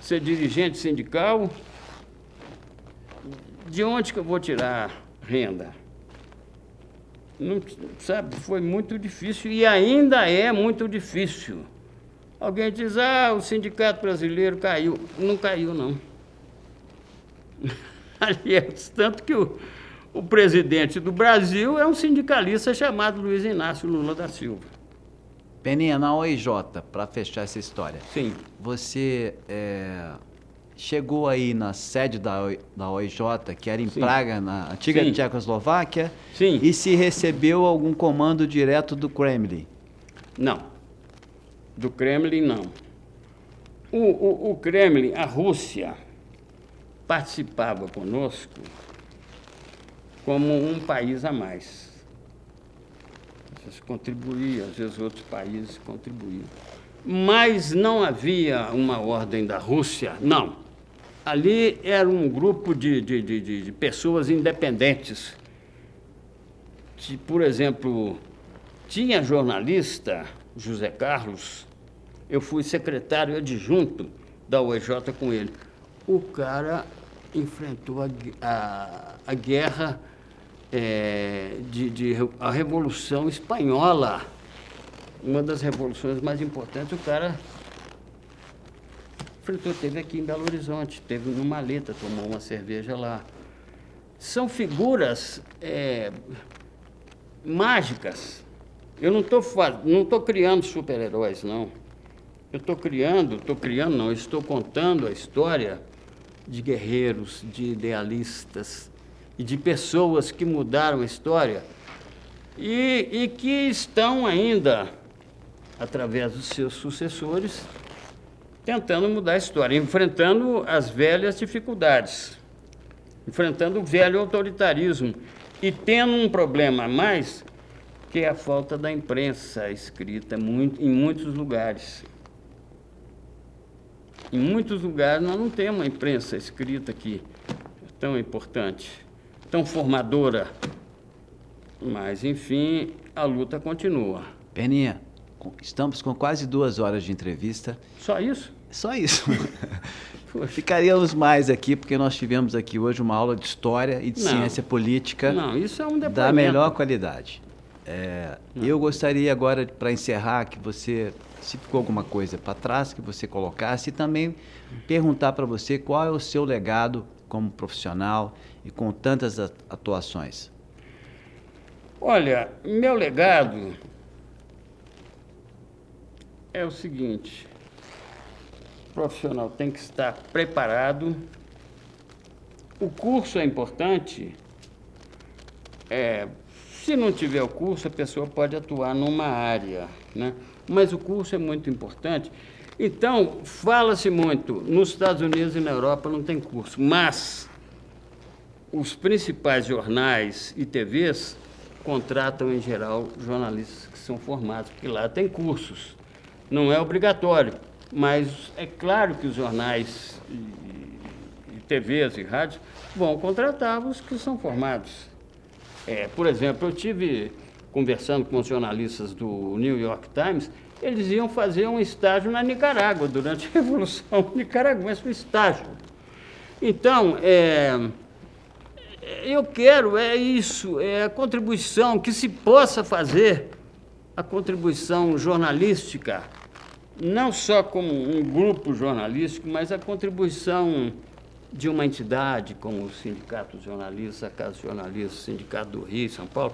Speaker 2: ser dirigente sindical? De onde que eu vou tirar renda? Não, sabe, foi muito difícil e ainda é muito difícil. Alguém diz, o sindicato brasileiro caiu. Não caiu, não. Aliás, tanto que o presidente do Brasil é um sindicalista chamado Luiz Inácio Lula da Silva.
Speaker 1: Peninha, na OIJ, para fechar essa história.
Speaker 2: Sim.
Speaker 1: Você chegou aí na sede da OIJ, que era em
Speaker 2: Sim.
Speaker 1: Praga, na antiga
Speaker 2: Sim.
Speaker 1: Tchecoslováquia,
Speaker 2: Sim.
Speaker 1: e se recebeu algum comando direto do Kremlin?
Speaker 2: Não. Do Kremlin, não. O Kremlin, a Rússia, participava conosco como um país a mais. Às vezes contribuía, às vezes outros países contribuíam. Mas não havia uma ordem da Rússia, não. Ali era um grupo de pessoas independentes. Por exemplo, tinha jornalista, José Carlos, eu fui secretário adjunto da OIJ com ele. O cara enfrentou a guerra, a Revolução Espanhola, uma das revoluções mais importantes. O cara enfrentou, teve aqui em Belo Horizonte, teve no Maleta, tomou uma cerveja lá. São figuras mágicas. Eu não estou criando super-heróis, não. Estou contando a história de guerreiros, de idealistas e de pessoas que mudaram a história e que estão ainda, através dos seus sucessores, tentando mudar a história, enfrentando as velhas dificuldades, enfrentando o velho autoritarismo e tendo um problema a mais, que é a falta da imprensa escrita em muitos lugares. Em muitos lugares nós não temos uma imprensa escrita que é tão importante, tão formadora. Mas, enfim, a luta continua.
Speaker 1: Peninha, estamos com quase 2 horas de entrevista.
Speaker 2: Só isso?
Speaker 1: Só isso. Ficaríamos mais aqui, porque nós tivemos aqui hoje uma aula de história e de ciência política.
Speaker 2: Não, isso é um depoimento
Speaker 1: da melhor qualidade. Eu gostaria agora, para encerrar, que você, se ficou alguma coisa para trás, que você colocasse e também perguntar para você qual é o seu legado como profissional e com tantas atuações.
Speaker 2: Olha, meu legado é o seguinte: o profissional tem que estar preparado, o curso é importante, se não tiver o curso, a pessoa pode atuar numa área, né? Mas o curso é muito importante. Então, fala-se muito, nos Estados Unidos e na Europa não tem curso, mas os principais jornais e TVs contratam, em geral, jornalistas que são formados, porque lá tem cursos. Não é obrigatório, mas é claro que os jornais e TVs e rádios vão contratar os que são formados. Por exemplo, eu tive conversando com os jornalistas do New York Times, eles iam fazer um estágio na Nicarágua, durante a Revolução Nicaragüense, um estágio. Então, eu quero, a contribuição que se possa fazer, a contribuição jornalística, não só como um grupo jornalístico, mas a contribuição de uma entidade como o Sindicato dos Jornalistas, a Casa dos Jornalistas, o Sindicato do Rio, São Paulo,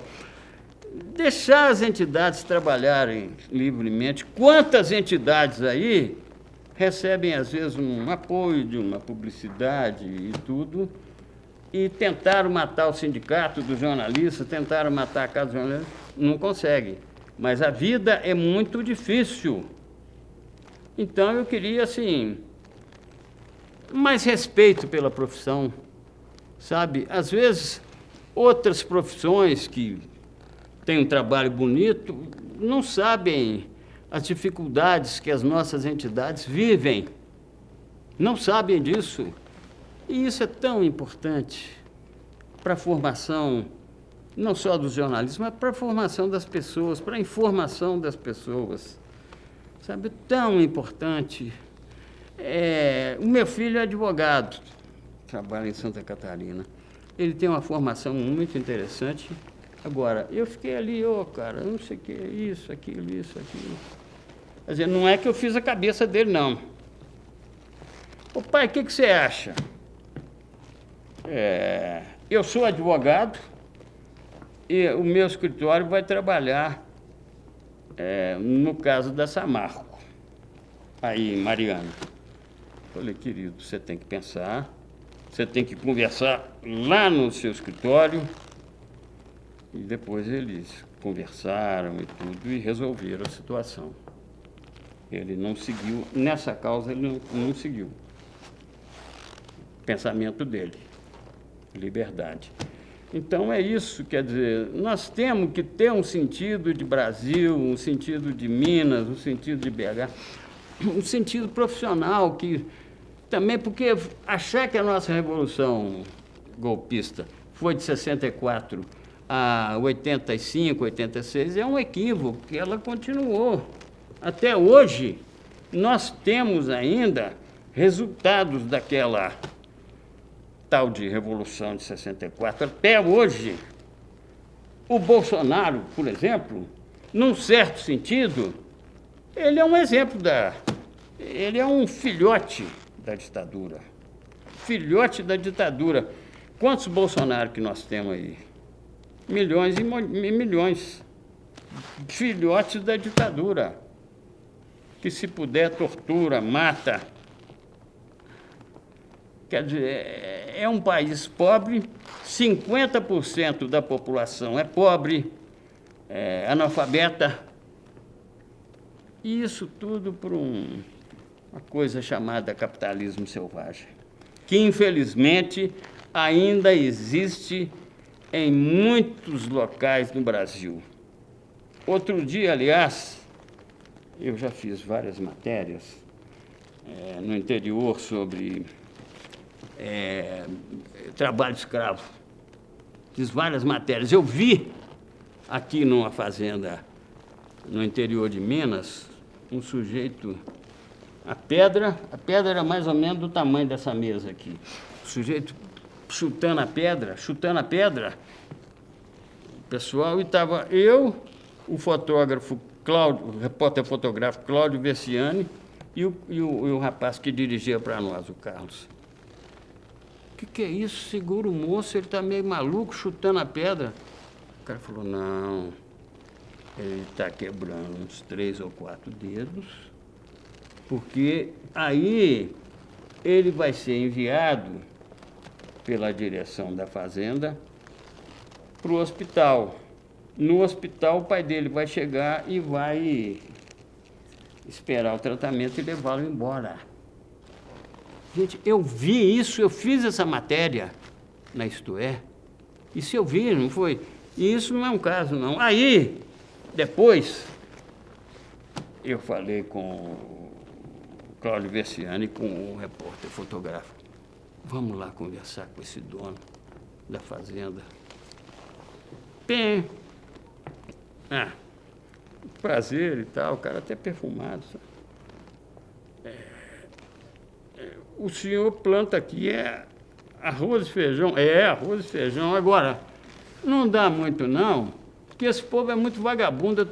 Speaker 2: deixar as entidades trabalharem livremente. Quantas entidades aí recebem, às vezes, um apoio de uma publicidade e tudo, e tentaram matar o Sindicato dos Jornalistas, tentaram matar a Casa dos Jornalistas, não conseguem. Mas a vida é muito difícil. Então, eu queria, assim, mais respeito pela profissão, sabe? Às vezes, outras profissões que têm um trabalho bonito não sabem as dificuldades que as nossas entidades vivem. Não sabem disso. E isso é tão importante para a formação, não só do jornalismo, mas para a formação das pessoas, para a informação das pessoas. Sabe, tão importante. O meu filho é advogado, trabalha em Santa Catarina. Ele tem uma formação muito interessante. Agora, eu fiquei ali, cara, eu não sei o que, isso, aquilo. Quer dizer, não é que eu fiz a cabeça dele, não. Ô pai, o que você acha? Eu sou advogado e o meu escritório vai trabalhar no caso da Samarco, aí, Mariana. Falei, querido, você tem que pensar, você tem que conversar lá no seu escritório. E depois eles conversaram e tudo e resolveram a situação. Ele não seguiu, nessa causa ele não seguiu. Pensamento dele, liberdade. Então é isso, quer dizer, nós temos que ter um sentido de Brasil, um sentido de Minas, um sentido de BH, um sentido profissional, que também, porque achar que a nossa revolução golpista foi de 64 a 85, 86, é um equívoco, porque ela continuou. Até hoje, nós temos ainda resultados daquela tal de Revolução de 64. Até hoje, o Bolsonaro, por exemplo, num certo sentido, ele é um exemplo ele é um filhote da ditadura. Filhote da ditadura. Quantos Bolsonaro que nós temos aí? Milhões e milhões. Filhotes da ditadura. Que se puder, tortura, mata. Quer dizer, é um país pobre, 50% da população é pobre, analfabeta. E isso tudo por uma coisa chamada capitalismo selvagem, que infelizmente ainda existe em muitos locais no Brasil. Outro dia, aliás, eu já fiz várias matérias no interior sobre trabalho escravo. Fiz várias matérias. Eu vi aqui numa fazenda no interior de Minas um sujeito, a pedra era mais ou menos do tamanho dessa mesa aqui. O sujeito chutando a pedra, o pessoal, e estava eu, o fotógrafo Cláudio, o repórter fotográfico Cláudio Versiani e o rapaz que dirigia para nós, o Carlos. O que é isso? Segura o moço, ele está meio maluco chutando a pedra. O cara falou, não, ele está quebrando uns 3 ou 4 dedos, porque aí ele vai ser enviado pela direção da fazenda para o hospital. No hospital, o pai dele vai chegar e vai esperar o tratamento e levá-lo embora. Gente, eu vi isso, eu fiz essa matéria na Isto É. Isso eu vi, não foi? E isso não é um caso, não. Aí, depois, eu falei com o Cláudio Versiani, com o repórter fotográfico. Vamos lá conversar com esse dono da fazenda. Bem, prazer e tal, o cara até perfumado, sabe? O senhor planta aqui arroz e feijão. Arroz e feijão. Agora, não dá muito não, porque esse povo é muito vagabundo,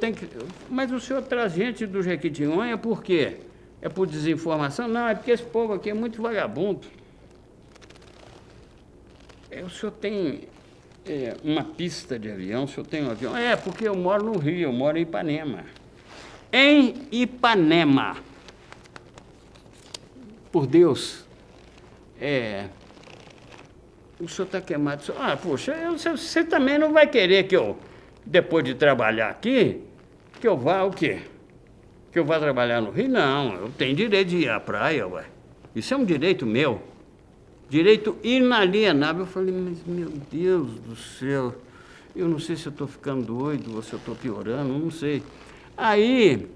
Speaker 2: mas o senhor traz gente do Jequitinhonha por quê? É por desinformação? Não, é porque esse povo aqui é muito vagabundo. O senhor tem uma pista de avião, o senhor tem um avião? Porque eu moro no Rio, eu moro em Ipanema. Em Ipanema. Por Deus, o senhor está queimado. Poxa, você também não vai querer que eu, depois de trabalhar aqui, que eu vá o quê? Que eu vá trabalhar no Rio? Não, eu tenho direito de ir à praia, ué. Isso é um direito meu. Direito inalienável. Eu falei, mas meu Deus do céu, eu não sei se eu estou ficando doido ou se eu estou piorando, não sei. Aí,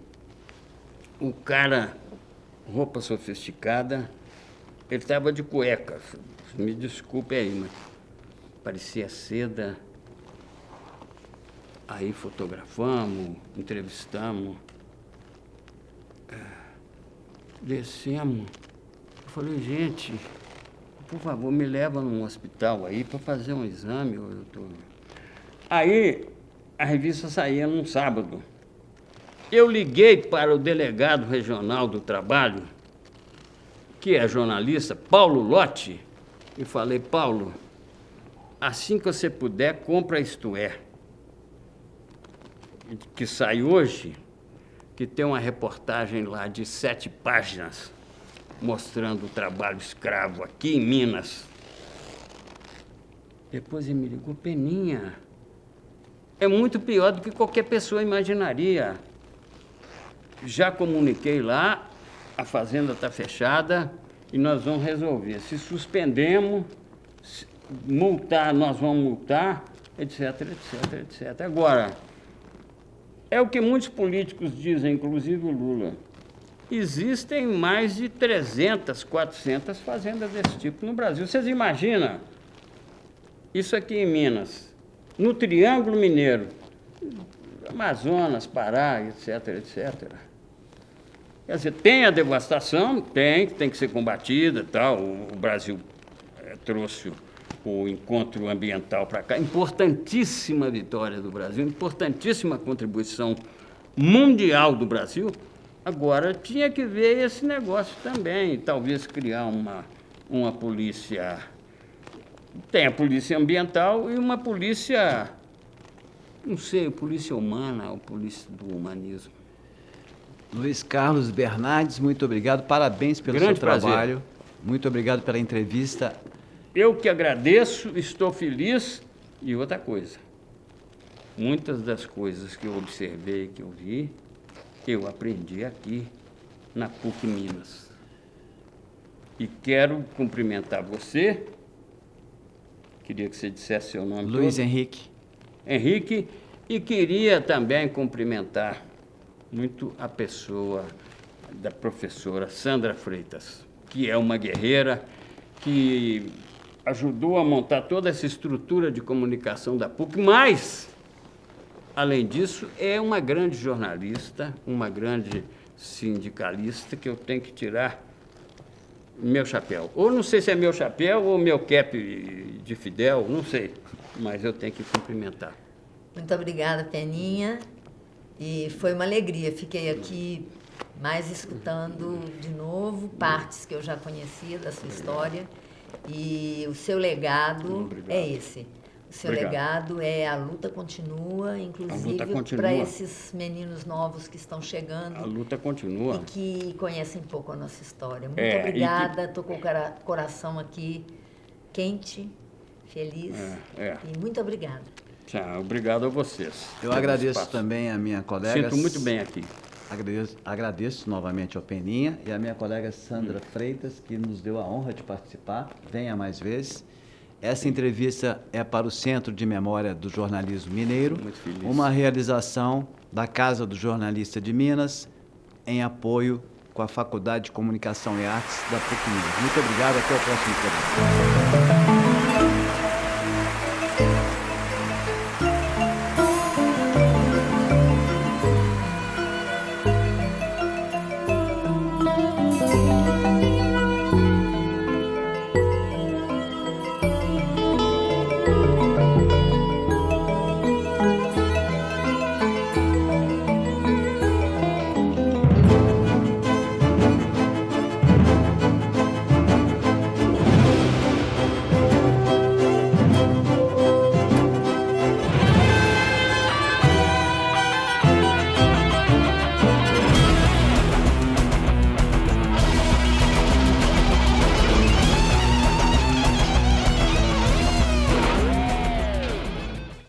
Speaker 2: o cara, roupa sofisticada, ele estava de cueca. Me desculpe aí, mas parecia seda. Aí fotografamos, entrevistamos, descemos. Eu falei, gente, por favor, me leva num hospital aí para fazer um exame. Aí a revista saía num sábado. Eu liguei para o delegado regional do trabalho, que é jornalista, Paulo Lotti, e falei, Paulo, assim que você puder, compra Isto É, que sai hoje, que tem uma reportagem lá de 7 páginas, mostrando o trabalho escravo aqui em Minas. Depois ele me ligou, Peninha, é muito pior do que qualquer pessoa imaginaria. Já comuniquei lá, a fazenda está fechada e nós vamos resolver. Se suspendemos, multar, nós vamos multar, etc, etc, etc. Agora, é o que muitos políticos dizem, inclusive o Lula. Existem mais de 300, 400 fazendas desse tipo no Brasil. Vocês imaginam isso aqui em Minas, no Triângulo Mineiro, Amazonas, Pará, etc, etc. Quer dizer, tem a devastação, tem que ser combatida, tal. O Brasil trouxe o encontro ambiental para cá, importantíssima vitória do Brasil, importantíssima contribuição mundial do Brasil. Agora, tinha que ver esse negócio também, talvez criar uma polícia. Tem a polícia ambiental e uma polícia, não sei, polícia humana ou polícia do humanismo.
Speaker 1: Luiz Carlos Bernardes, muito obrigado, parabéns pelo seu trabalho. Muito obrigado pela entrevista.
Speaker 2: Eu que agradeço, estou feliz. E outra coisa, muitas das coisas que eu observei, que eu vi, eu aprendi aqui na PUC Minas. E quero cumprimentar você, queria que você dissesse seu nome.
Speaker 1: Luiz Henrique.
Speaker 2: Henrique, e queria também cumprimentar muito a pessoa da professora Sandra Freitas, que é uma guerreira, que ajudou a montar toda essa estrutura de comunicação da PUC, mas, além disso, é uma grande jornalista, uma grande sindicalista, que eu tenho que tirar meu chapéu. Ou não sei se é meu chapéu ou meu cap de Fidel, não sei, mas eu tenho que cumprimentar.
Speaker 3: Muito obrigada, Peninha. E foi uma alegria. Fiquei aqui mais escutando de novo partes que eu já conhecia da sua história. E o seu legado é esse. O seu legado é a luta continua, inclusive para esses meninos novos que estão chegando.
Speaker 2: A luta continua.
Speaker 3: E que conhecem pouco a nossa história. Muito obrigada. Estou com o coração aqui quente, feliz. E muito obrigada.
Speaker 2: Tchau, obrigado a vocês.
Speaker 1: Eu agradeço também a minha colega.
Speaker 2: Sinto muito bem aqui.
Speaker 1: Agradeço novamente ao Peninha e a minha colega Sandra Freitas, que nos deu a honra de participar. Venha mais vezes. Essa entrevista é para o Centro de Memória do Jornalismo Mineiro, uma realização da Casa do Jornalista de Minas, em apoio com a Faculdade de Comunicação e Artes da PUC Minas. Muito obrigado, até o próximo programa.